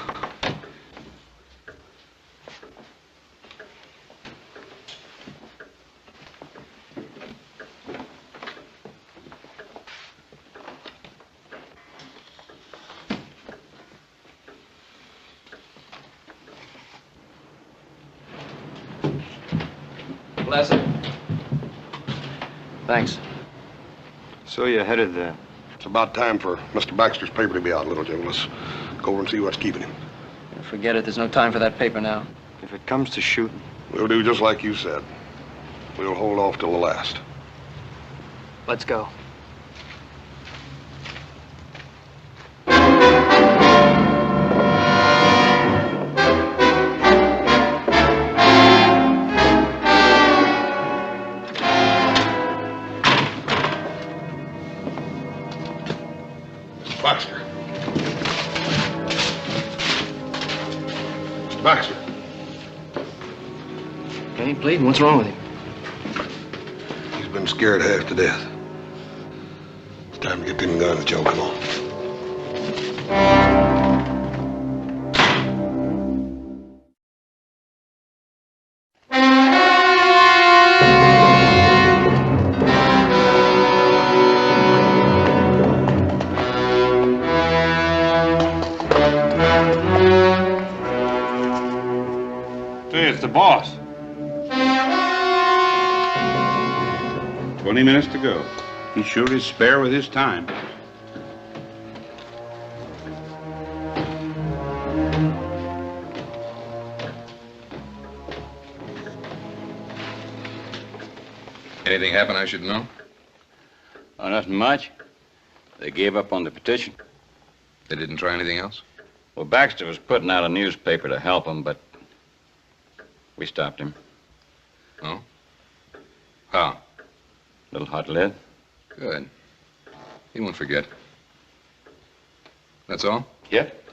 Bless it. Thanks. So you're headed there. It's about time for Mr. Baxter's paper to be out, little Joe. Let's go over and see what's keeping him. Forget it. There's no time for that paper now. If it comes to shooting, We'll do just like you said. We'll hold off till the last. Let's go. Baxter. Mr. Baxter. He ain't bleeding. What's wrong with him? He's been scared half to death. It's time to get them guns, Joe. Come on. Hey, it's the boss. 20 minutes to go. He sure is spare with his time. Anything happen I should know? Oh, nothing much. They gave up on the petition. They didn't try anything else? Well, Baxter was putting out a newspaper to help him, but we stopped him. Oh? How? Little hot lead. Good. He won't forget. That's all? Yep.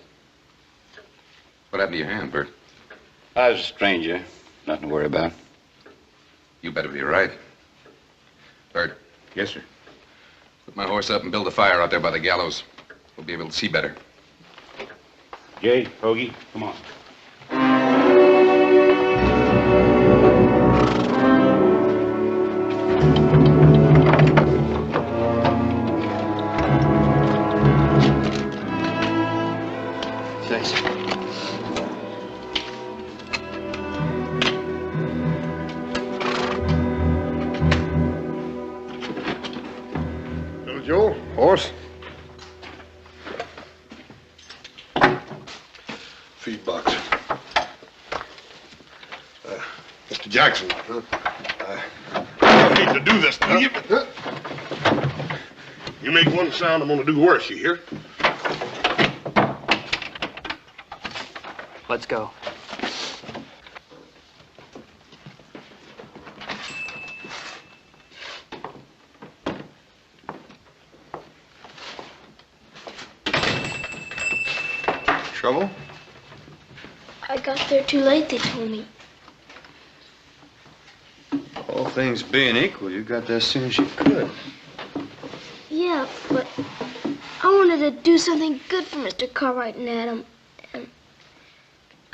What happened to your hand, Bert? I was a stranger. Nothing to worry about. You better be right. Bert. Yes, sir. Put my horse up and build a fire out there by the gallows. We'll be able to see better. Jay, Hoagie, come on. Thanks. Little Joe, horse. Feed box. Mr. Jackson, I hate to do this to you, but you make one sound, I'm gonna do worse, you hear? Let's go. Trouble? I got there too late, they told me. all things being equal, you got there as soon as you could. Yeah, but I wanted to do something good for Mr. Cartwright and Adam, and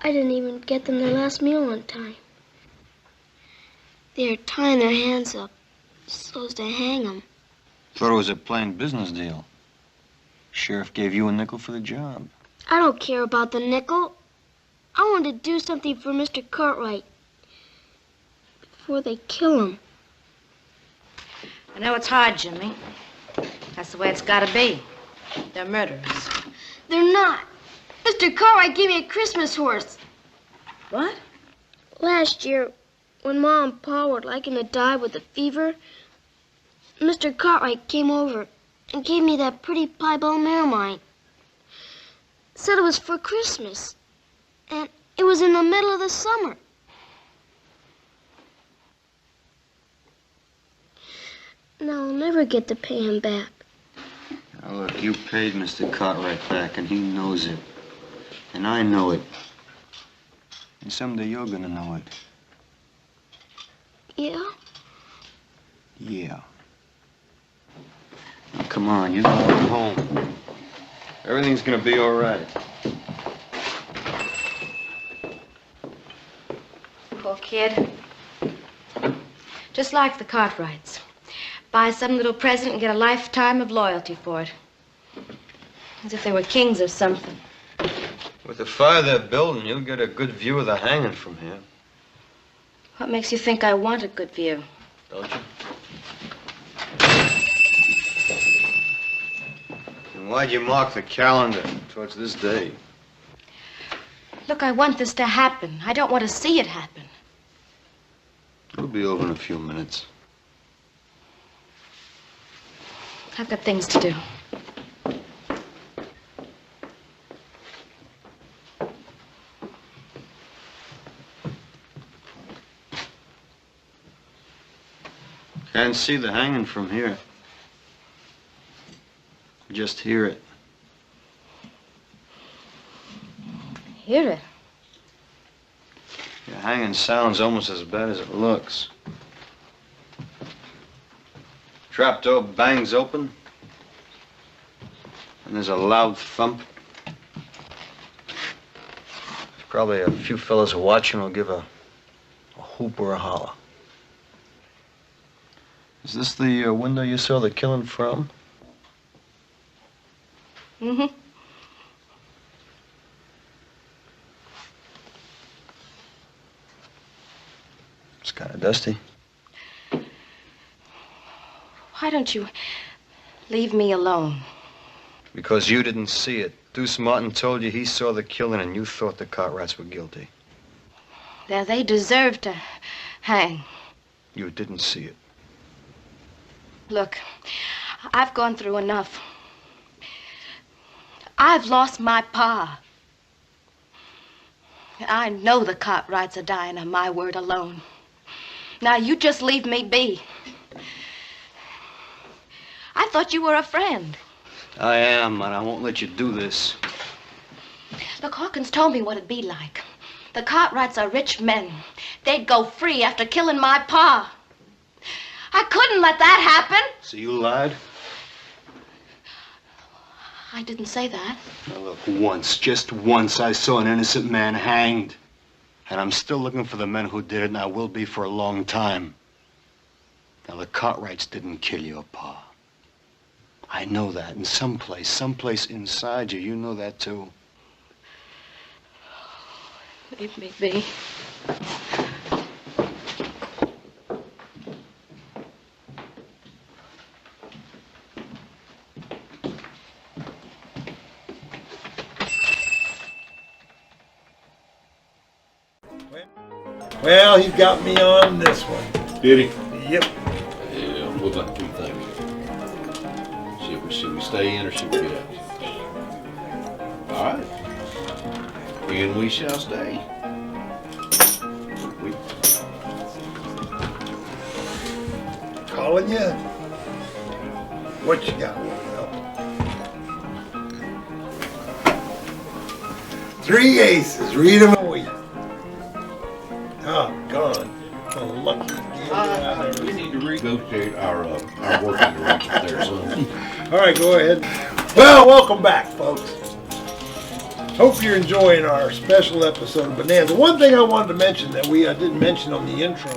I didn't even get them their last meal on time. They're tying their hands up so as to hang them. Thought it was a plain business deal. Sheriff gave you a nickel for the job. I don't care about the nickel. I want to do something for Mr. Cartwright before they kill him. I know it's hard, Jimmy. That's the way it's got to be. They're murderers. They're not. Mr. Cartwright gave me a Christmas horse. What? Last year, when Mom and Pa were like to die with a fever, Mr. Cartwright came over and gave me that pretty piebald mare of mine. Said it was for Christmas. And it was in the middle of the summer. Now I'll never get to pay him back. Now look, you paid Mr. Cartwright back, and he knows it. And I know it. And someday you're gonna know it. Yeah? Yeah. Now, come on, you can go home. Everything's gonna be all right. Poor kid. Just like the Cartwrights. Buy some little present and get a lifetime of loyalty for it. As if they were kings or something. With the fire they're building, you'll get a good view of the hanging from here. What makes you think I want a good view? Don't you? And why'd you mark the calendar towards this day? Look, I want this to happen. I don't want to see it happen. It'll be over in a few minutes. I've got things to do. Can't see the hanging from here. Just hear it. Hear it? The hanging sounds almost as bad as it looks. Trapdoor bangs open, and there's a loud thump. There's probably a few fellas watching will give a whoop or a holler. Is this the window you saw the killing from? Mm-hmm. It's kind of dusty. Why don't you leave me alone? Because you didn't see it. Deuce Martin told you he saw the killing and you thought the Cartwrights were guilty. Now, they deserve to hang. You didn't see it. Look, I've gone through enough. I've lost my pa. I know the Cartwrights are dying on my word alone. Now, you just leave me be. I thought you were a friend. I am, and I won't let you do this. Look, Hawkins told me what it'd be like. The Cartwrights are rich men. They'd go free after killing my pa. I couldn't let that happen. So you lied? I didn't say that. Now look, once, just once, I saw an innocent man hanged. And I'm still looking for the men who did it, and I will be for a long time. Now, the Cartwrights didn't kill your pa. I know that. And someplace inside you, you know that too. Leave me be. Well, he's got me on this one. Did he? Yep. Yeah, what do you think? Should we stay in or should we get out? Stay in. All right. And we shall stay. Calling you. What you got? Well, 3 aces. Read them a week. Oh, gone. The lucky game. We need to renegotiate our working arrangement there, son. All right, go ahead. Well, welcome back, folks. Hope you're enjoying our special episode of Bonanza. One thing I wanted to mention that we didn't mention on the intro.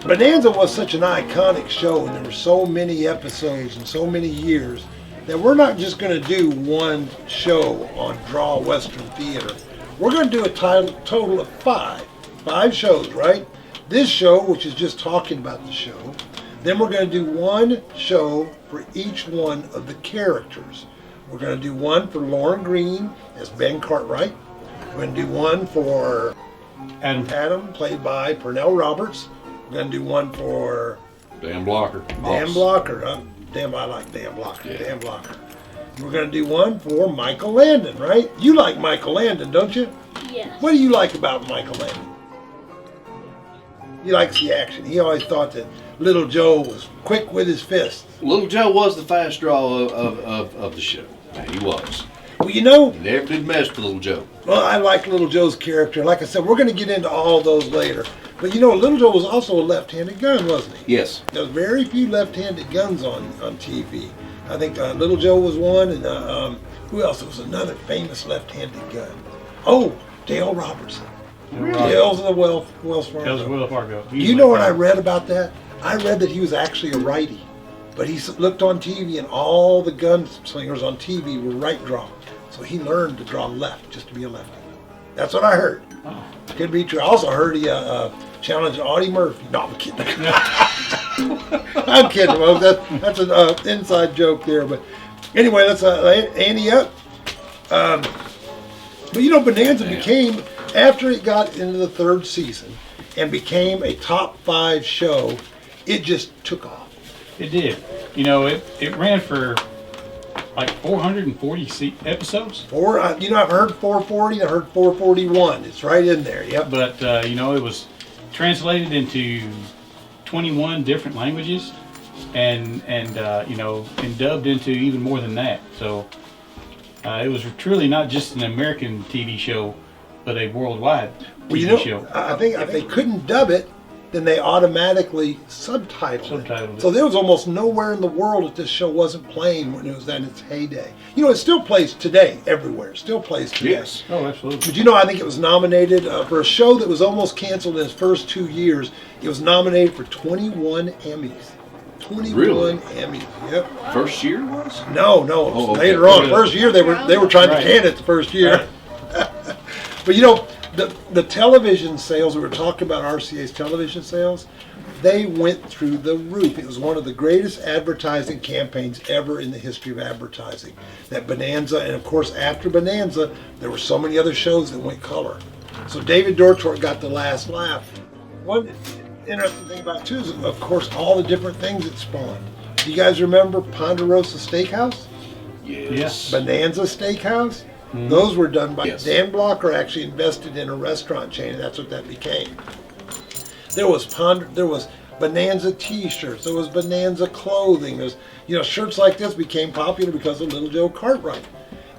Bonanza was such an iconic show, and there were so many episodes and so many years that we're not just going to do one show on Draw Western Theater. We're going to do a total of 5 shows, right? This show, which is just talking about the show. Then we're going to do one show for each one of the characters. We're going to do one for Lauren Green as Ben Cartwright. We're going to do one for Adam, played by Pernell Roberts. We're going to do one for Dan Blocker. Dan Blocker. Damn, I like Dan Blocker. Yeah. Dan Blocker. We're going to do one for Michael Landon, right? You like Michael Landon, don't you? Yes. What do you like about Michael Landon? He likes the action. He always thought that Little Joe was quick with his fists. Little Joe was the fast draw of the show. Yeah, he was. Well, you know... Never did mess with Little Joe. Well, I like Little Joe's character. Like I said, we're going to get into all those later. But you know, Little Joe was also a left-handed gun, wasn't he? Yes. There was very few left-handed guns on TV. I think Little Joe was one, and who else? There was another famous left-handed gun. Oh, Dale Robertson. Dale's of the Wells Fargo. Dale's of Wells Fargo. You know what I read about that? I read that he was actually a righty. But he looked on TV, and all the gunslingers on TV were right draw. So he learned to draw left, just to be a lefty. That's what I heard. Oh. Could be true. I also heard he challenged Audie Murphy. No, I'm kidding. I'm kidding, folks. That's an inside joke there. But anyway, let's Andy up. But you know, Bonanza became, after it got into the third season and became a top 5 show, it just took off. It did. You know, it ran for like 440 episodes. You know, I've heard 440, I heard 441. It's right in there, yep. But, you know, it was translated into 21 different languages and you know, and dubbed into even more than that. So it was truly not just an American TV show, but a worldwide TV show. I think if they couldn't dub it, then they automatically subtitled it. So there was almost nowhere in the world that this show wasn't playing when it was in its heyday. You know, it still plays today everywhere. It still plays today. Yes. Oh, absolutely. But you know, I think it was nominated for a show that was almost canceled in its first 2 years. It was nominated for 21 Emmys. 21 really? Emmys. Yep. First year was? No, it was later on. First year they were trying to can it the first year. Right. But you know, the television sales, we were talking about RCA's television sales, they went through the roof. It was one of the greatest advertising campaigns ever in the history of advertising. That Bonanza, and of course after Bonanza, there were so many other shows that went color. So David Dortort got the last laugh. One interesting thing about it too is, of course, all the different things it spawned. Do you guys remember Ponderosa Steakhouse? Yes. Bonanza Steakhouse? Mm-hmm. Those were done by yes. Dan Blocker. Actually invested in a restaurant chain, and that's what that became. There was Bonanza T-shirts. There was Bonanza clothing. There's, you know, shirts like this became popular because of Little Joe Cartwright,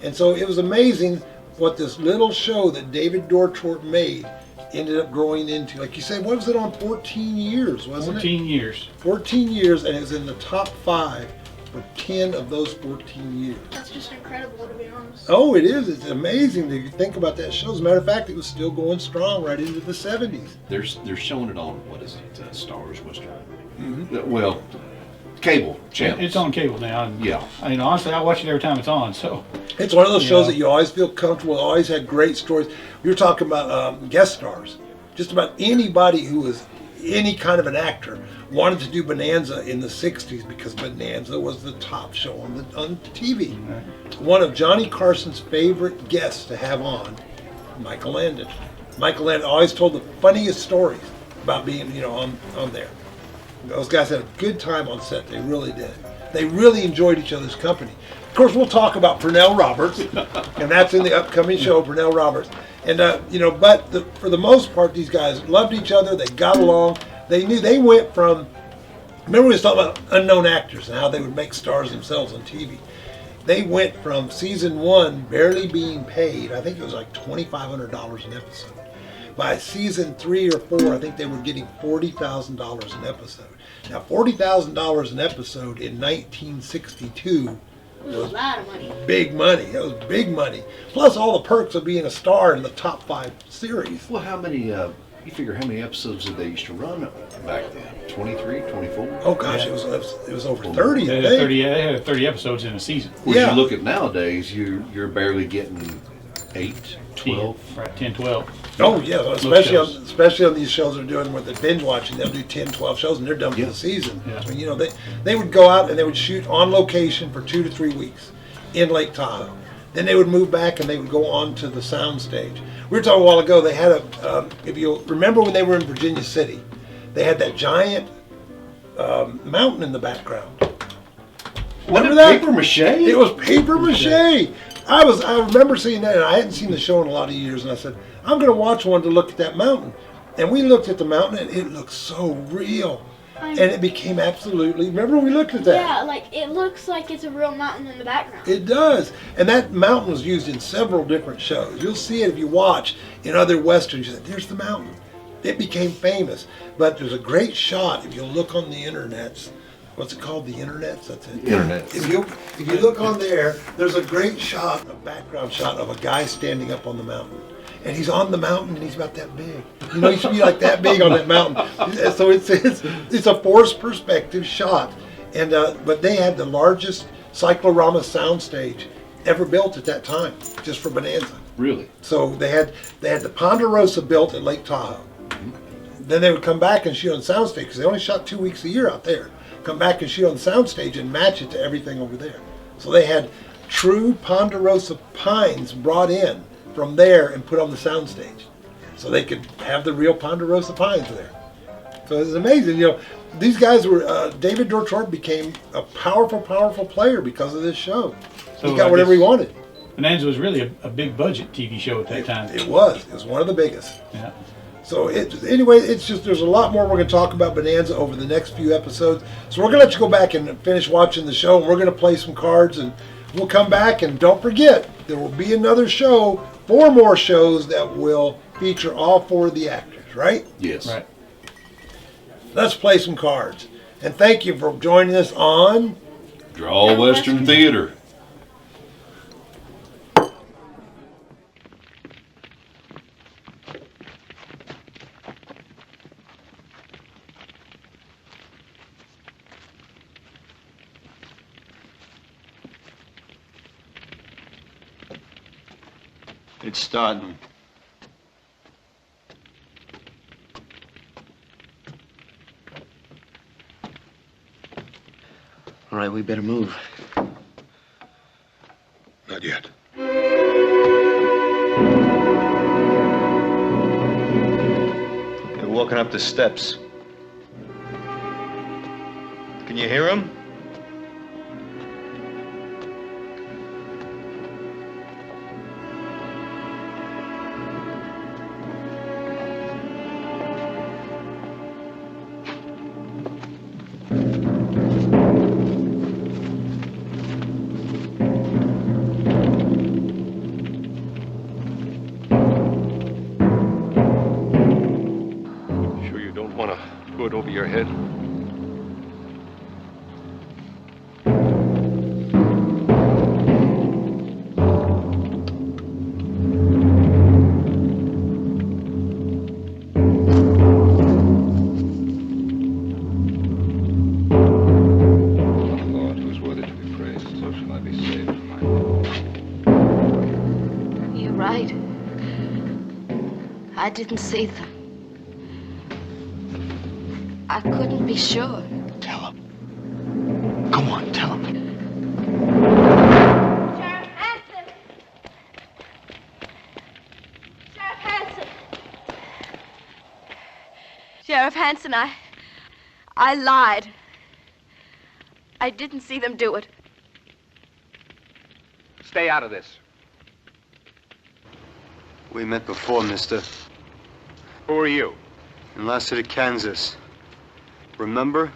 and so it was amazing what this little show that David Dortort made ended up growing into. Like you said, what was it on? 14 years, wasn't it? 14 years. 14 years, and it was in the top 5 for 10 of those 14 years. That's just incredible, to be honest. Oh, it is. It's amazing if you think about that show. As a matter of fact, it was still going strong right into the 70s. They're showing it on, what is it, Stars Western? Mm-hmm. Well, cable channel. It's on cable now. Yeah. I mean, honestly, I watch it every time it's on. So it's one of those shows that you always feel comfortable. Always had great stories. We were talking about guest stars. Just about anybody who was any kind of an actor wanted to do Bonanza in the 60s because Bonanza was the top show on TV. Mm-hmm. One of Johnny Carson's favorite guests to have on, Michael Landon. Michael Landon always told the funniest stories about being, you know, on there. Those guys had a good time on set. They really did. They really enjoyed each other's company. Of course, we'll talk about Pernell Roberts, and that's in the upcoming show, Pernell Roberts. And, you know, but for the most part, these guys loved each other. They got along. They knew they went from, remember we was talking about unknown actors and how they would make stars themselves on TV. They went from season 1 barely being paid, I think it was like $2,500 an episode. By season 3 or 4, I think they were getting $40,000 an episode. Now, $40,000 an episode in 1962 was a lot of money. Big money. That was big money. Plus all the perks of being a star in the top 5 series. Well, how many, you figure how many episodes did they used to run back then? 23, 24? Oh gosh, yeah. it was over 30. They had 30 episodes in a season. Well, you look at nowadays, you're barely getting 8, 12. Right, 10, 12. Oh yeah, especially on these shows they're doing with the binge watching. They'll do 10, 12 shows and they're done for the season. Yeah. I mean, you know, they would go out and they would shoot on location for 2 to 3 weeks in Lake Tahoe. Then they would move back and they would go on to the sound stage. We were talking a while ago, they had if you remember when they were in Virginia City, they had that giant mountain in the background. What, Remember that? paper mache? It was paper mache. I remember seeing that, and I hadn't seen the show in a lot of years, and I said, I'm going to watch one to look at that mountain. And we looked at the mountain, and it looked so real. And it became absolutely, remember we looked at that? Yeah, like it looks like it's a real mountain in the background. It does. And that mountain was used in several different shows. You'll see it if you watch in other westerns. You say, there's the mountain. It became famous. But there's a great shot if you look on the internets. What's it called? The internets? That's it. Internet. If you look on there, there's a great shot, a background shot of a guy standing up on the mountain. And he's on the mountain, and he's about that big. You know, he should be like that big on that mountain. So it's a forced perspective shot. And but they had the largest cyclorama soundstage ever built at that time, just for Bonanza. Really? So they had the Ponderosa built at Lake Tahoe. Then they would come back and shoot on soundstage because they only shot 2 weeks a year out there. Come back and shoot on soundstage and match it to everything over there. So they had true Ponderosa pines brought in from there and put on the soundstage, so they could have the real Ponderosa pines there. So it's amazing. You know, these guys were. David Dortort became a powerful player because of this show. So he got whatever he wanted. Bonanza was really a big budget TV show at that time. It was. It was one of the biggest. Yeah. So anyway, it's just there's a lot more we're going to talk about Bonanza over the next few episodes. So we're going to let you go back and finish watching the show, and we're going to play some cards, and we'll come back. And don't forget, there will be another show. 4 more shows that will feature all 4 of the actors, right? Yes. Right. Let's play some cards. And thank you for joining us on Draw Western Theater. It's starting. All right, we better move. Not yet. They're walking up the steps. Can you hear them? Sure you don't want to go it over your head? Lord, who's worthy to be praised, so shall I be saved from my You're right. I didn't see them. I couldn't be sure. Tell him. Come on, tell him. Sheriff Hanson! Sheriff Hanson! Sheriff Hanson, I lied. I didn't see them do it. Stay out of this. We met before, mister. Who are you? In Last City, Kansas. Remember?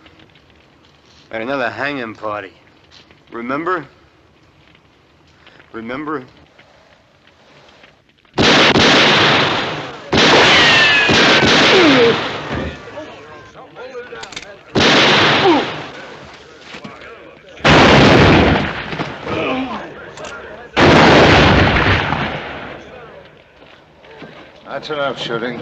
At another hanging party. Remember? Remember? That's enough shooting.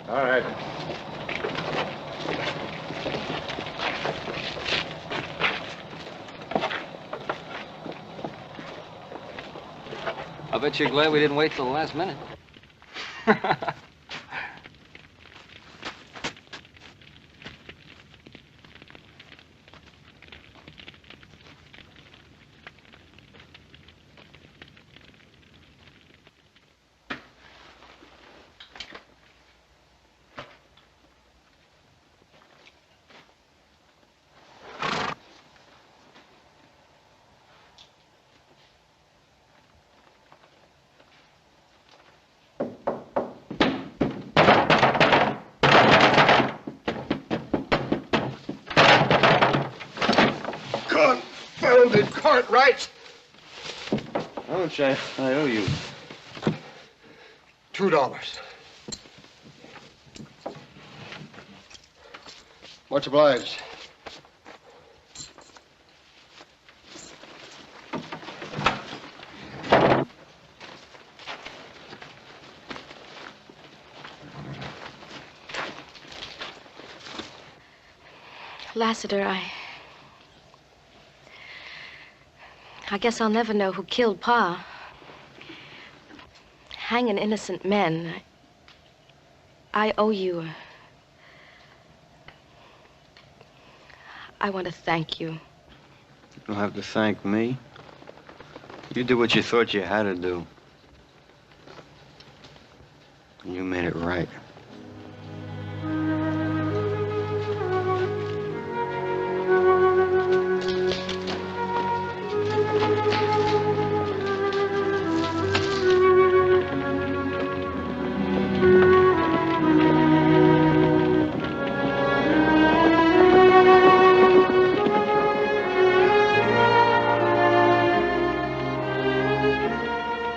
All right. I bet you're glad we didn't wait till the last minute. The Cartwrights. How much I owe you? $2. Much obliged. Lassiter, I guess I'll never know who killed Pa. Hanging innocent men. I owe you. I want to thank you. You don't have to thank me. You did what you thought you had to do. And you made it right.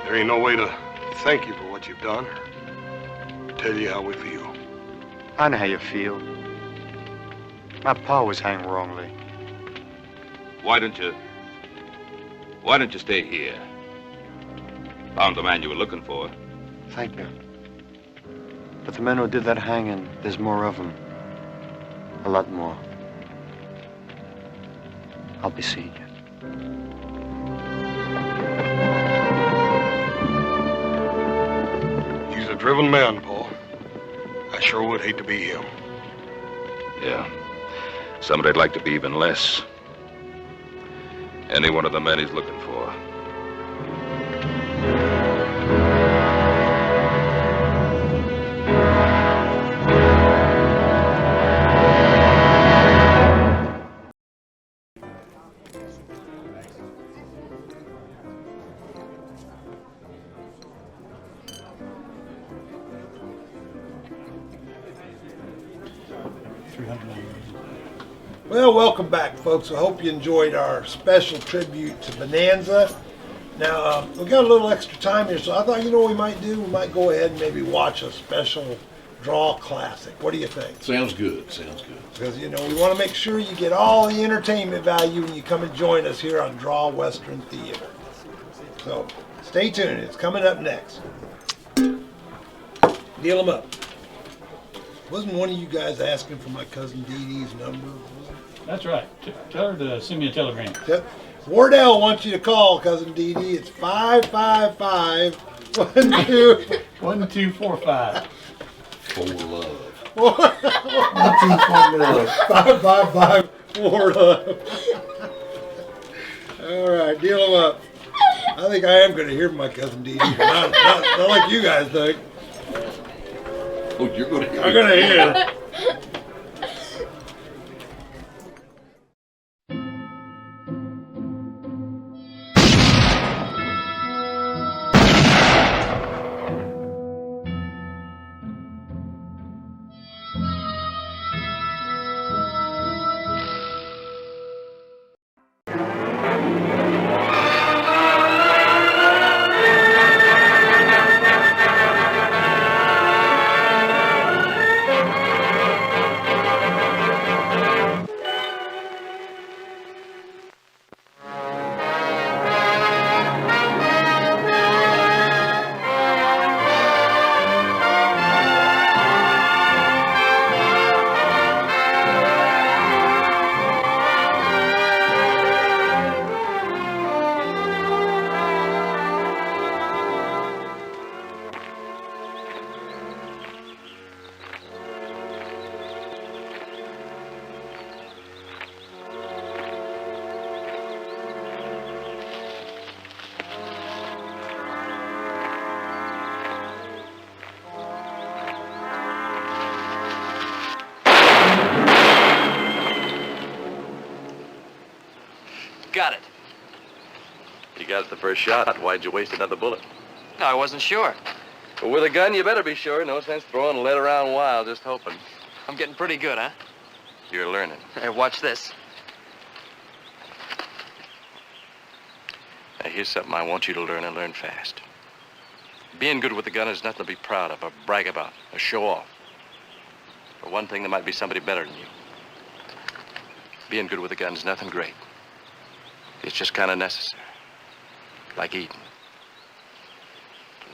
There ain't no way to thank you for what you've done or tell you how we feel. I know how you feel. My pa was hanged wrongly. Why don't you stay here? Found the man you were looking for. Thank you. But the men who did that hanging, there's more of them. A lot more. I'll be seeing you. He's a driven man, Paul. I sure would hate to be him. Yeah. Somebody'd like to be even less. Any one of the men he's looking for. Well, welcome back, folks. I hope you enjoyed our special tribute to Bonanza. Now, we got a little extra time here, so I thought, you know what we might do? We might go ahead and maybe watch a special draw classic. What do you think? Sounds good. Sounds good. Because, you know, we want to make sure you get all the entertainment value when you come and join us here on Draw Western Theater. So, stay tuned. It's coming up next. Deal them up. Wasn't one of you guys asking for my cousin Dee Dee's number? That's right. Tell her to send me a telegram. Yep. Wardell wants you to call cousin Dee Dee. It's 555-1245. For love. 555 for love. All right, deal them up. I think I am going to hear from my cousin Dee Dee, but not like you guys think. Oh, you're going to hear. I'm going to hear. Got it. You got it the first shot. Why'd you waste another bullet? No, I wasn't sure. Well, with a gun, you better be sure. No sense throwing lead around wild, just hoping. I'm getting pretty good, huh? You're learning. Hey, watch this. Now, here's something I want you to learn and learn fast. Being good with a gun is nothing to be proud of or brag about or show off. For one thing, there might be somebody better than you. Being good with a gun is nothing great. It's just kind of necessary. Like eating.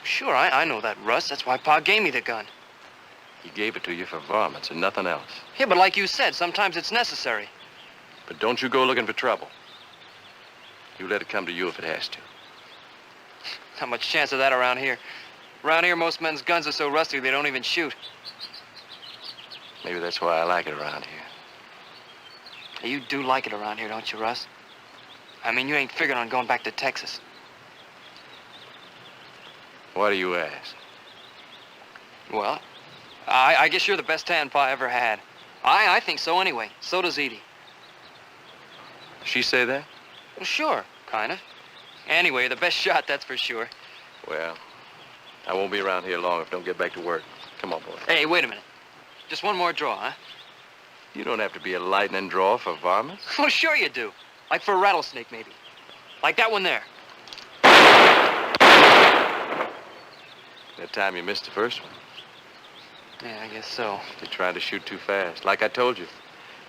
Sure, I know that, Russ. That's why Pa gave me the gun. He gave it to you for varmints and nothing else. Yeah, but like you said, sometimes it's necessary. But don't you go looking for trouble. You let it come to you if it has to. Not much chance of that around here. Around here, most men's guns are so rusty they don't even shoot. Maybe that's why I like it around here. Hey, you do like it around here, don't you, Russ? I mean, you ain't figuring on going back to Texas. Why do you ask? Well, I guess you're the best hand Pa ever had. I think so anyway. So does Edie. She say that? Well, sure, kind of. Anyway, the best shot, that's for sure. Well, I won't be around here long if I don't get back to work. Come on, boy. Hey, wait a minute. Just one more draw, huh? You don't have to be a lightning draw for varmints. Well, sure you do. Like for a rattlesnake, maybe. Like that one there. That time you missed the first one. Yeah, I guess so. You tried to shoot too fast. Like I told you.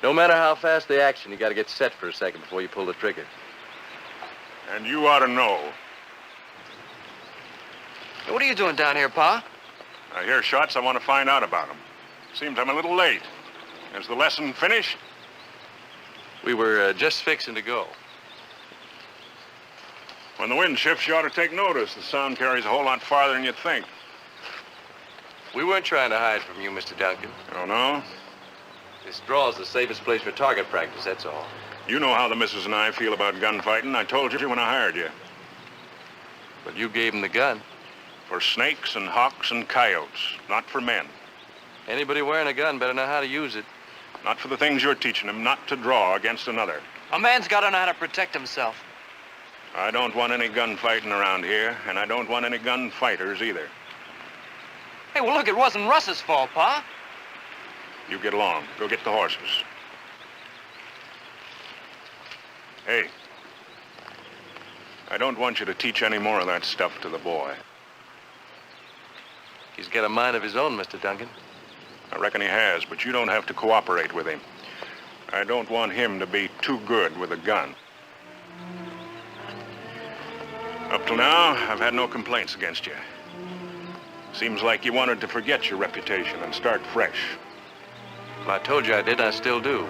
No matter how fast the action, you got to get set for a second before you pull the trigger. And you ought to know. Hey, what are you doing down here, Pa? I hear shots. I want to find out about them. Seems I'm a little late. Is the lesson finished? We were just fixing to go. When the wind shifts, you ought to take notice. The sound carries a whole lot farther than you think. We weren't trying to hide from you, Mr. Duncan. Oh, no? This draw's the safest place for target practice, that's all. You know how the missus and I feel about gunfighting. I told you when I hired you. But you gave him the gun. For snakes and hawks and coyotes, not for men. Anybody wearing a gun better know how to use it. Not for the things you're teaching him, not to draw against another. A man's got to know how to protect himself. I don't want any gunfighting around here, and I don't want any gunfighters either. Hey, well, look, it wasn't Russ's fault, Pa. You get along. Go get the horses. Hey, I don't want you to teach any more of that stuff to the boy. He's got a mind of his own, Mr. Duncan. I reckon he has, but you don't have to cooperate with him. I don't want him to be too good with a gun. Up till now, I've had no complaints against you. Seems like you wanted to forget your reputation and start fresh. Well, I told you I did, I still do.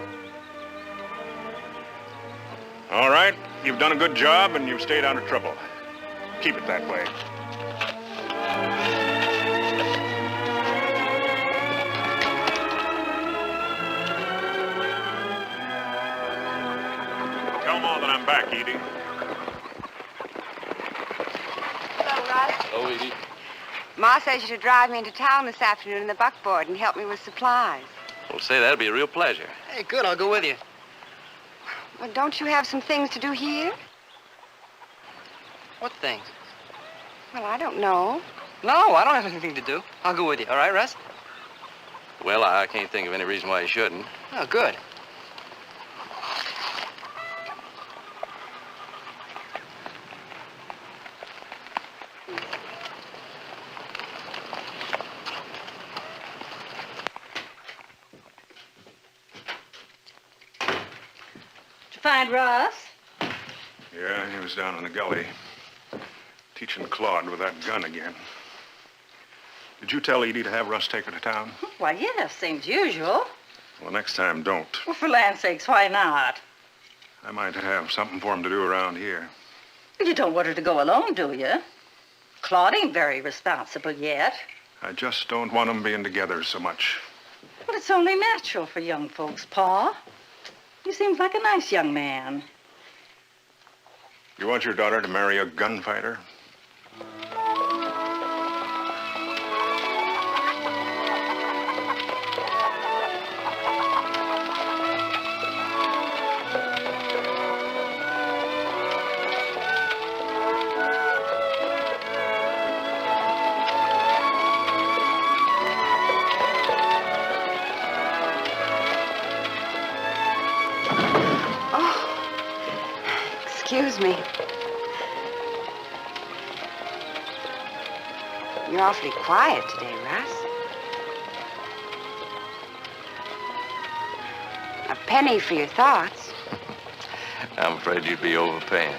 All right, you've done a good job and you've stayed out of trouble. Keep it that way. Tell them all that I'm back, Edie. Hello, Russ. Oh, Edie. Ma says you should drive me into town this afternoon in the buckboard and help me with supplies. Well, say, that'd be a real pleasure. Hey, good, I'll go with you. Well, don't you have some things to do here? What things? Well, I don't know. No, I don't have anything to do. I'll go with you, all right, Russ? Well, I can't think of any reason why you shouldn't. Oh, good. Find Ross? Yeah, he was down in the gully, teaching Claude with that gun again. Did you tell Edie to have Russ take her to town? Why, yes, same as usual. Well, next time, don't. Well, for land's sakes, why not? I might have something for him to do around here. You don't want her to go alone, do you? Claude ain't very responsible yet. I just don't want them being together so much. Well, it's only natural for young folks, Pa. He seems like a nice young man. You want your daughter to marry a gunfighter? Excuse me. awfully quiet today, Russ. A penny for your thoughts. I'm afraid you'd be overpaying.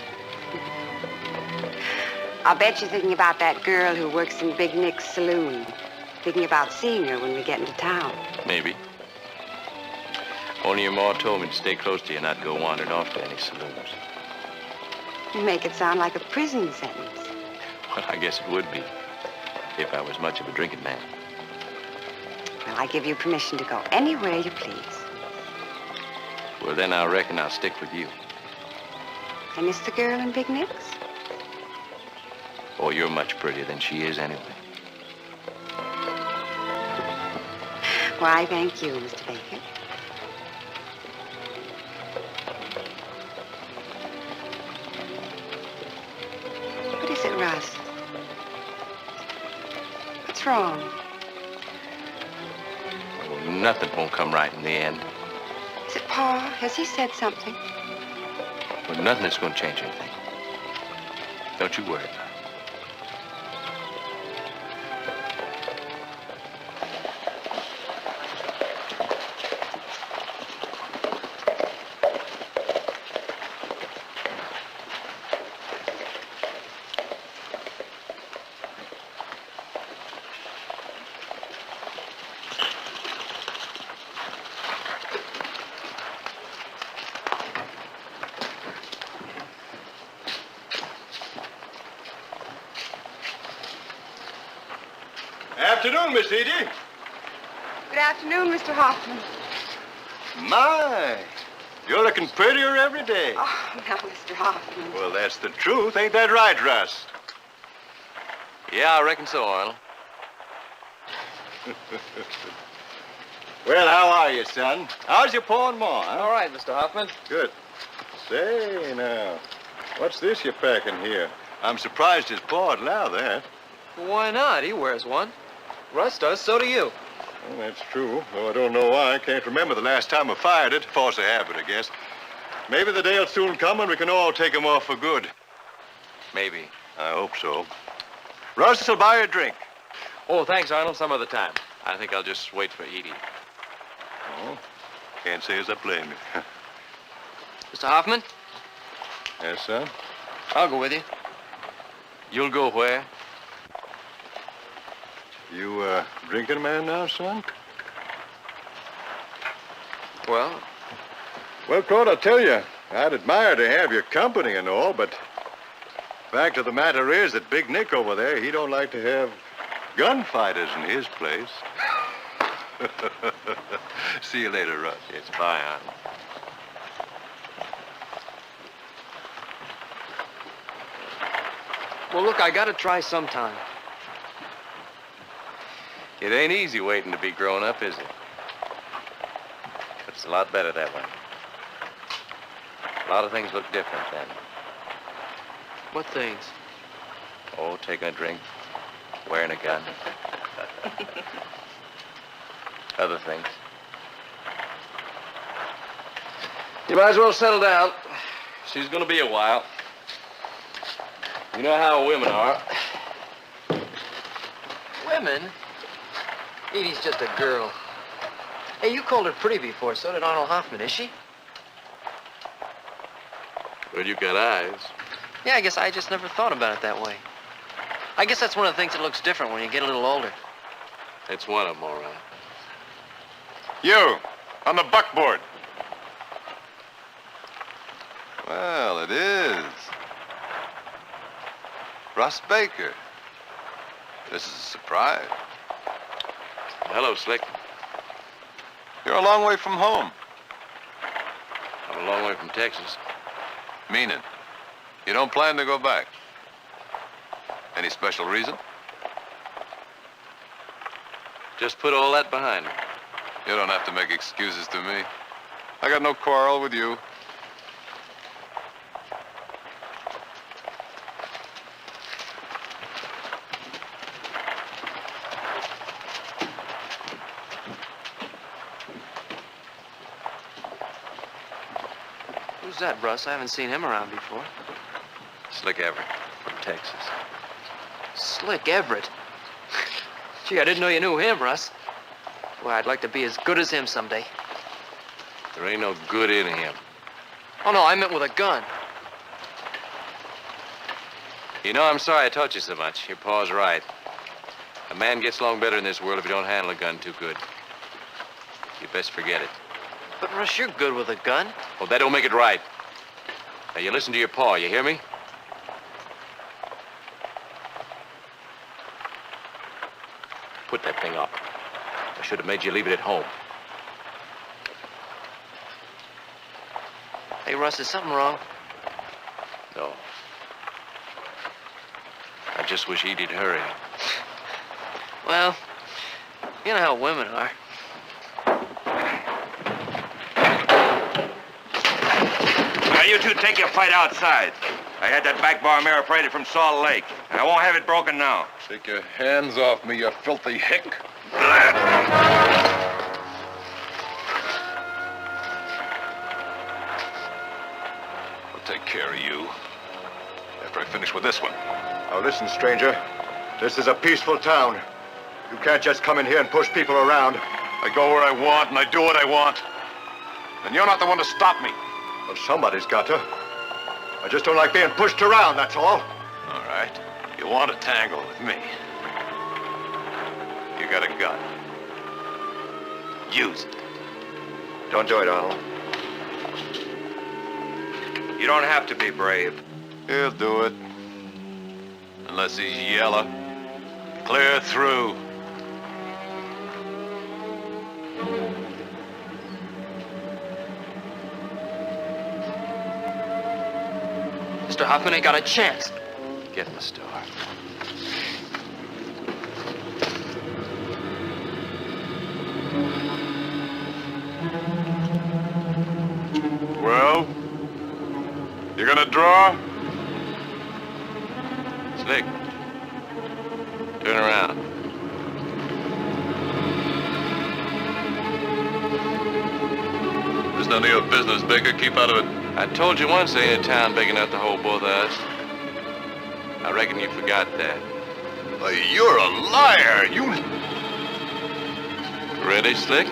I'll bet you're thinking about that girl who works in Big Nick's saloon. Thinking about seeing her when we get into town. Maybe. Only your ma told me to stay close to you and not go wandering off to any saloons. You make it sound like a prison sentence. Well, I guess it would be, if I was much of a drinking man. Well, I give you permission to go anywhere you please. Well, then I reckon I'll stick with you. And is the girl in Big Nick's? Oh, you're much prettier than she is anyway. Why, thank you, Mr. Baker. What is it, Russ? What's wrong? Well, nothing won't come right in the end. Is it Pa? Has he said something? Well, nothing is going to change anything. Don't you worry about it. Afternoon, Miss Edie. Good afternoon, Mr. Hoffman. My, you're looking prettier every day. Oh, now, Mr. Hoffman. Well, that's the truth. Ain't that right, Russ? Yeah, I reckon so, Arnold. Well, how are you, son? How's your pa and ma, huh? All right, Mr. Hoffman. Good. Say, now, what's this you're packing here? I'm surprised his pa'd allow that. Why not? He wears one. Russ does, so do you. Well, that's true, though I don't know why. I can't remember the last time I fired it. Force of habit, I guess. Maybe the day'll soon come when we can all take 'em off for good. Maybe. I hope so. Russ will buy you a drink. Oh, thanks, Arnold. Some other time. I think I'll just wait for Edie. Oh, can't say as I blame you. Mr. Hoffman? Yes, son? I'll go with you. You'll go where? You, drinking man now, son? Well? Well, Claude, I tell you, I'd admire to have your company and all, but fact of the matter is that Big Nick over there, he don't like to have gunfighters in his place. See you later, Russ. It's bye, Arnold. Well, look, I gotta try sometime. It ain't easy waiting to be grown up, is it? But it's a lot better that way. A lot of things look different then. What things? Oh, taking a drink, wearing a gun. Other things. You might as well settle down. She's gonna be a while. You know how women are. Women? Edie's just a girl. Hey, you called her pretty before, so did Arnold Hoffman, is she? Well, you got eyes. Yeah, I guess I just never thought about it that way. I guess that's one of the things that looks different when you get a little older. It's one of them, all right. You, on the buckboard. Well, it is. Russ Baker. This is a surprise. Hello, Slick. You're a long way from home. I'm a long way from Texas. Meaning? You don't plan to go back? Any special reason? Just put all that behind me. You don't have to make excuses to me. I got no quarrel with you. Who's that, Russ? I haven't seen him around Slick Everett from Texas. Slick Everett? Gee, I didn't know you knew him, Russ. Well, I'd like to be as good as him someday. There ain't no good in him. Oh, no, I meant with a gun. You know, I'm sorry I taught you so much. Your pa's right. A man gets along better in this world if you don't handle a gun too good. You best forget it. But, Russ, you're good with a gun. Well, that don't make it right. Now, you listen to your pa, you hear me? Put that thing up. I should have made you leave it at home. Hey, Russ, is something wrong? No. I just wish Edie'd hurry. Well, you know how women are. Now, you two take your fight outside. I had that back bar mare freighted from Salt Lake, and I won't have it broken now. Take your hands off me, you filthy hick. I'll take care of you after I finish with this one. Now listen, stranger. This is a peaceful town. You can't just come in here and push people around. I go where I want and I do what I want. And you're not the one to stop me. Well, somebody's got to. I just don't like being pushed around, that's all. All right. You want to tangle with me. You got a gun. Use it. Don't do it, Arnold. You don't have to be brave. He'll do it. Unless he's yellow. Clear through. Mr. Hoffman ain't got a chance. Get in the store. Well? You gonna draw? Slick. Turn around. It's none of your business, Baker. Keep out of it. I told you once there ain't a town big enough to hold both of us. I reckon you forgot that. You're a liar. You... Ready, Slick?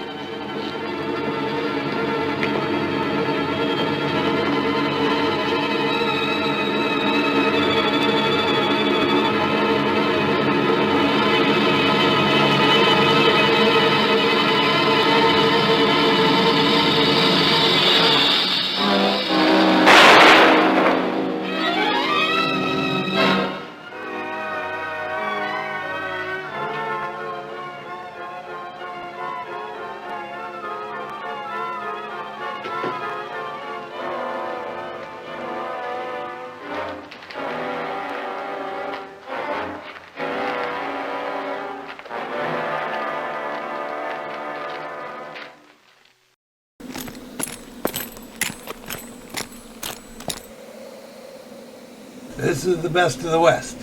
This is the best of the West.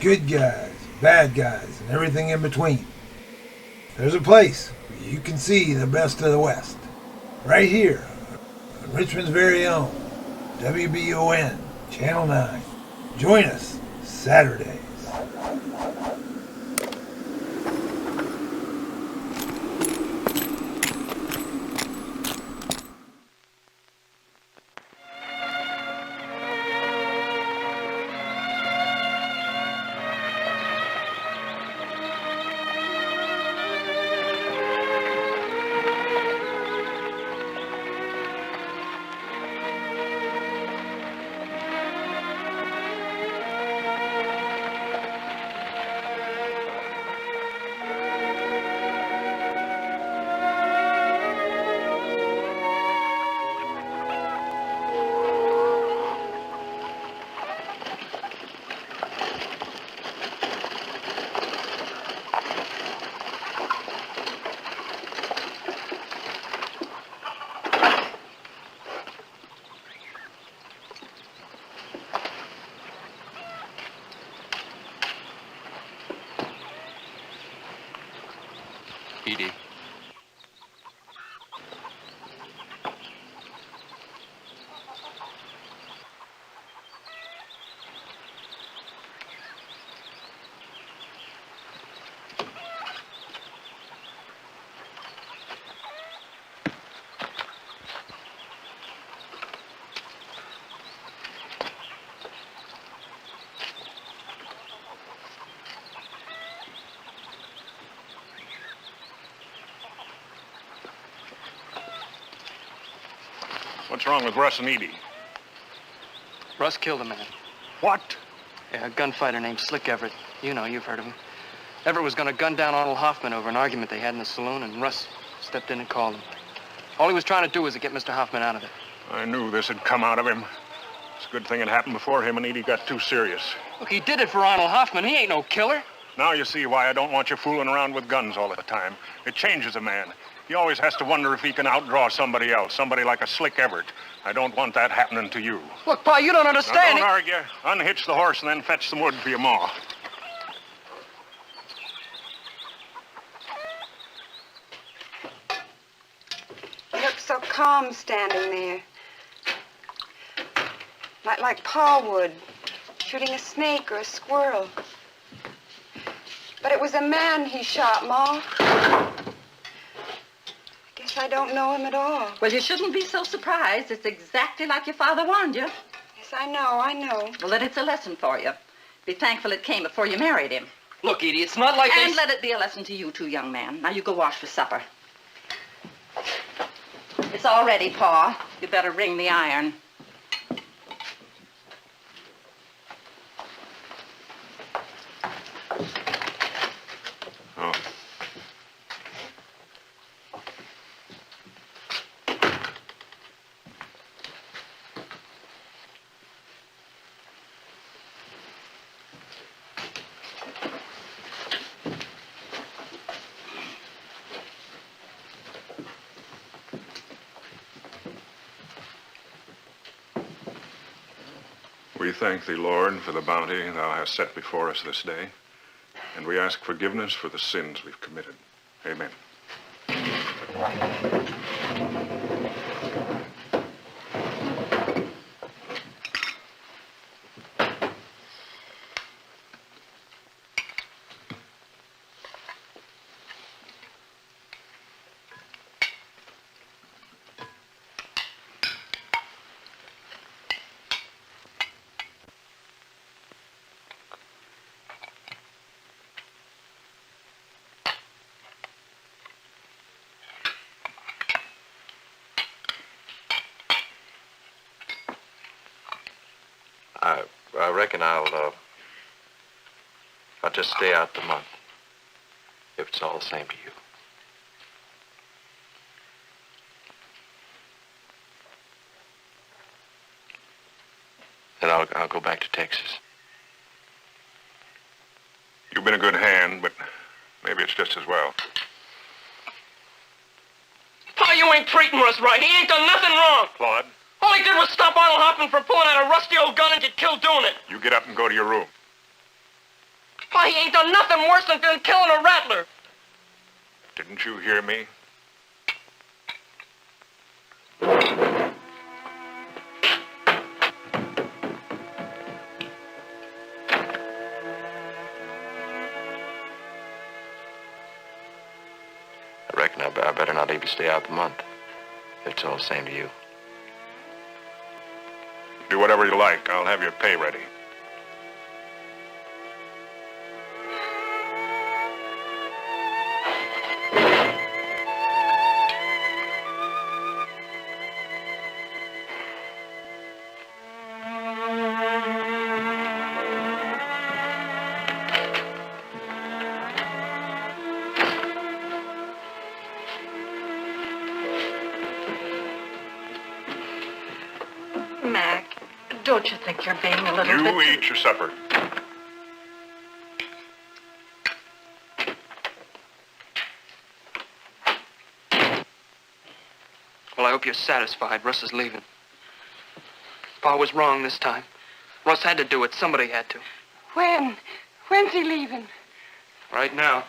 Good guys, bad guys, and everything in between. There's a place where you can see the best of the West. Right here, on Richmond's very own, WBON, Channel 9. Join us Saturdays. What's wrong with Russ and Edie? Russ killed a man. What? Yeah, a gunfighter named Slick Everett. You know, you've heard of him. Everett was going to gun down Arnold Hoffman over an argument they had in the saloon, and Russ stepped in and called him. All he was trying to do was to get Mr. Hoffman out of it. I knew this had come out of him. It's a good thing it happened before him and Edie got too serious. Look, he did it for Arnold Hoffman. He ain't no killer. Now you see why I don't want you fooling around with guns all the time. It changes a man. He always has to wonder if he can outdraw somebody else, somebody like a Slick Everett. I don't want that happening to you. Look, Pa, you don't understand. Now, don't argue. Unhitch the horse and then fetch some wood for your ma. You look so calm standing there. Like Pa would, shooting a snake or a squirrel. But it was a man he shot, Ma. Guess I don't know him at all. Well, you shouldn't be so surprised. It's exactly like your father warned you. Yes, I know. Well, then it's a lesson for you. Be thankful it came before you married him. Look, Edie, it's not like And let it be a lesson to you too, young man. Now you go wash for supper. It's all ready, Pa. You better ring the iron. Oh. We thank thee, Lord, for the bounty thou hast set before us this day, and we ask forgiveness for the sins we've committed. Amen. I reckon I'll just stay out the month, if it's all the same to you. Then I'll go back to Texas. You've been a good hand, but maybe it's just as well. Pa, you ain't treating Russ right. He ain't done nothing wrong. Claude, All he did was stop Arnold Hoffman from pulling out a rusty old gun and get killed doing it. you get up and go to your room. Pa, he ain't done nothing worse than killing a rattler. Didn't you hear me? I reckon I better not even stay out the month, if it's all the same to you. Do whatever you like. I'll have your pay ready. Mac, don't you think you're being a little You bit... eat your supper. Well, I hope you're satisfied. Russ is leaving. Pa was wrong this time. Russ had to do it. Somebody had to. When? When's he leaving? Right now.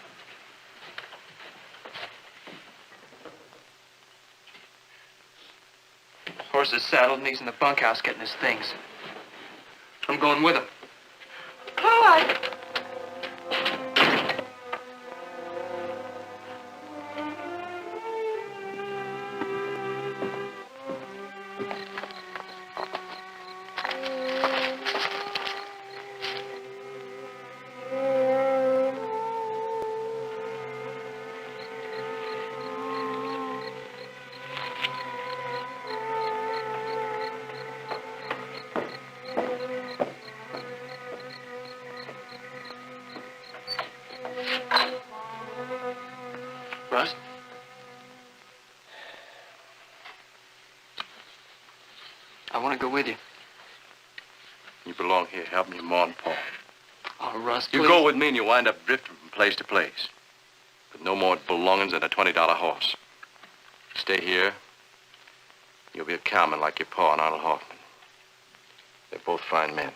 Horse is saddled and he's in the bunkhouse getting his things. I'm going with him. Claude! I want to go with you. You belong here. Help me mourn Paul. Oh, Russ, You please. go with me and you wind up drifting from place to place. With no more belongings than a $20 horse. Stay here. You'll be a cowman like your pa and Arnold Hoffman. They're both fine men.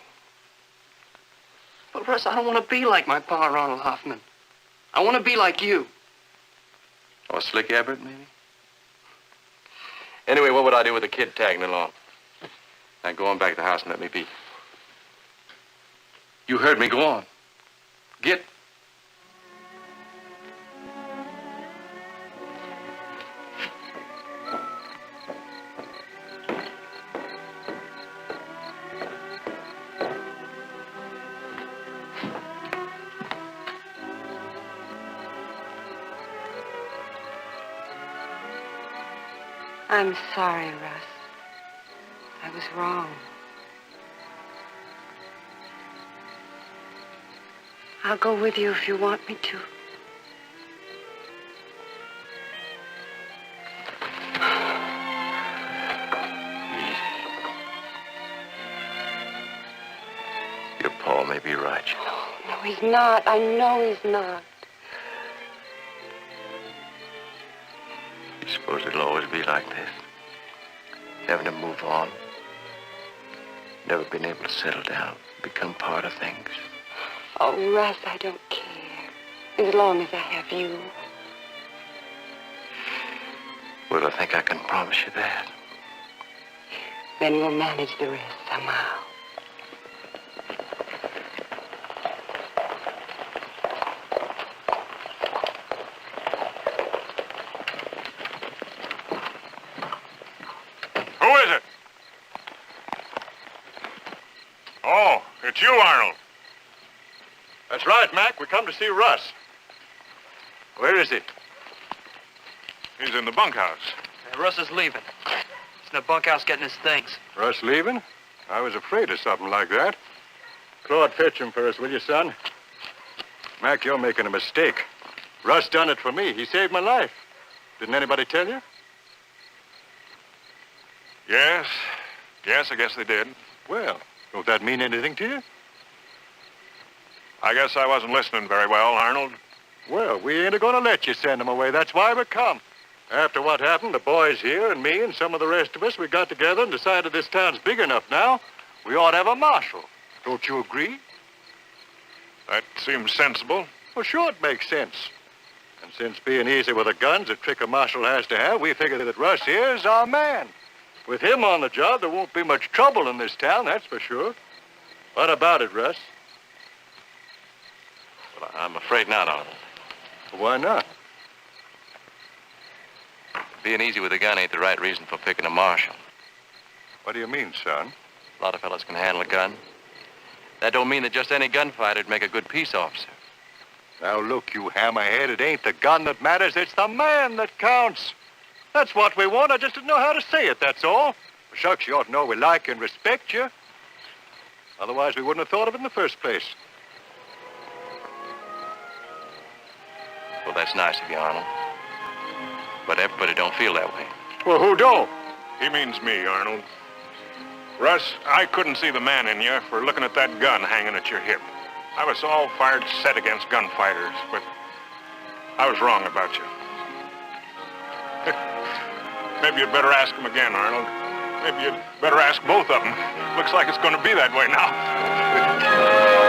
But, Russ, I don't want to be like my pa or Arnold Hoffman. I want to be like you. Or Slick Everett, maybe? Anyway, what would I do with a kid tagging along? Now go on back to the house and let me be. You heard me. Go on. Get. I'm sorry, Russ. I was wrong. I'll go with you if you want me to. Your pa may be right, you know. No, he's not. I know he's not. You suppose it'll always be like this? Having to move on. Never been able to settle down, become part of things. Oh, Russ, I don't care. As long as I have you. Well, I think I can promise you that. Then we'll manage the rest somehow. Who is it? Oh, it's you, Arnold. That's right, Mac. We come to see Russ. Where is he? He's in the bunkhouse. Russ is leaving. He's in the bunkhouse getting his things. Russ leaving? I was afraid of something like that. Claude, fetch him for us, will you, son? Mac, you're making a mistake. Russ done it for me. He saved my life. Didn't anybody tell you? Yes. Yes, I guess they did. Well, don't that mean anything to you? I guess I wasn't listening very well, Arnold. Well, we ain't gonna let you send him away. That's why we come. After what happened, the boys here and me and some of the rest of us, we got together and decided this town's big enough now. We ought to have a marshal. Don't you agree? That seems sensible. Well, sure it makes sense. And since being easy with the guns a trick a marshal has to have, we figured that Russ here is our man. With him on the job, there won't be much trouble in this town, that's for sure. What about it, Russ? Well, I'm afraid not, Arnold. Why not? Being easy with a gun ain't the right reason for picking a marshal. What do you mean, son? A lot of fellas can handle a gun. That don't mean that just any gunfighter'd make a good peace officer. Now, look, you hammerhead, it ain't the gun that matters, it's the man that counts. That's what we want. I just didn't know how to say it, that's all. Shucks, you ought to know we like and respect you. Otherwise, we wouldn't have thought of it in the first place. Well, that's nice of you, Arnold. But everybody don't feel that way. Well, who don't? He means me, Arnold. Russ, I couldn't see the man in you for looking at that gun hanging at your hip. I was all fired set against gunfighters, but I was wrong about you. Maybe you'd better ask him again, Arnold. Maybe you'd better ask both of them. Looks like it's going to be that way now.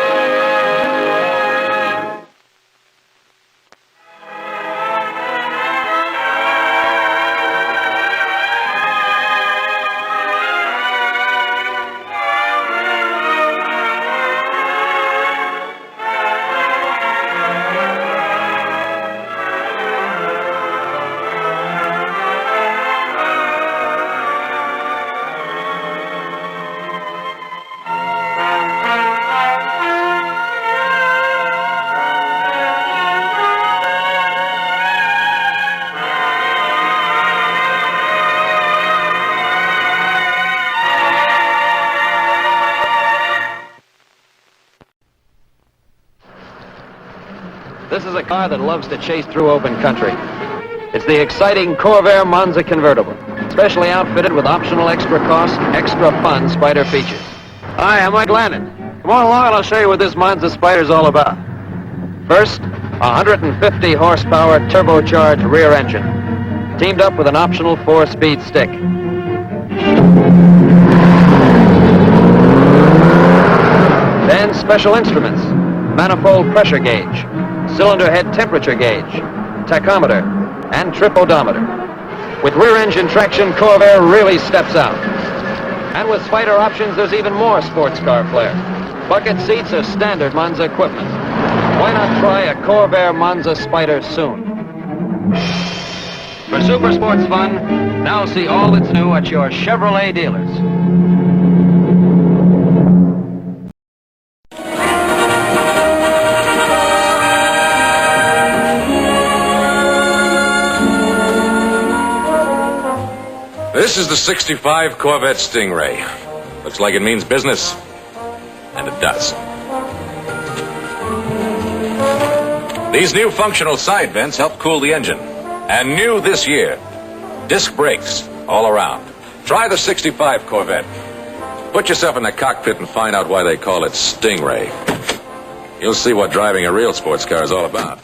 This is a car that loves to chase through open country. It's the exciting Corvair Monza convertible. Specially outfitted with optional extra cost, extra fun Spider features. Hi, I'm Mike Landon. Come on along and I'll show you what this Bonanza Spider's all about. First, a 150 horsepower turbocharged rear engine, teamed up with an optional 4-speed stick. Then special instruments, manifold pressure gauge, cylinder head temperature gauge, tachometer, and trip odometer. With rear engine traction, Corvair really steps out. And with Spider options, there's even more sports car flair. Bucket seats are standard Monza equipment. Why not try a Corvair Monza Spider soon? For super sports fun, now see all that's new at your Chevrolet dealers. This is the '65 Corvette Stingray. Looks like it means business. And it does. These new functional side vents help cool the engine. And new this year, disc brakes all around. Try the '65 Corvette. Put yourself in the cockpit and find out why they call it Stingray. You'll see what driving a real sports car is all about.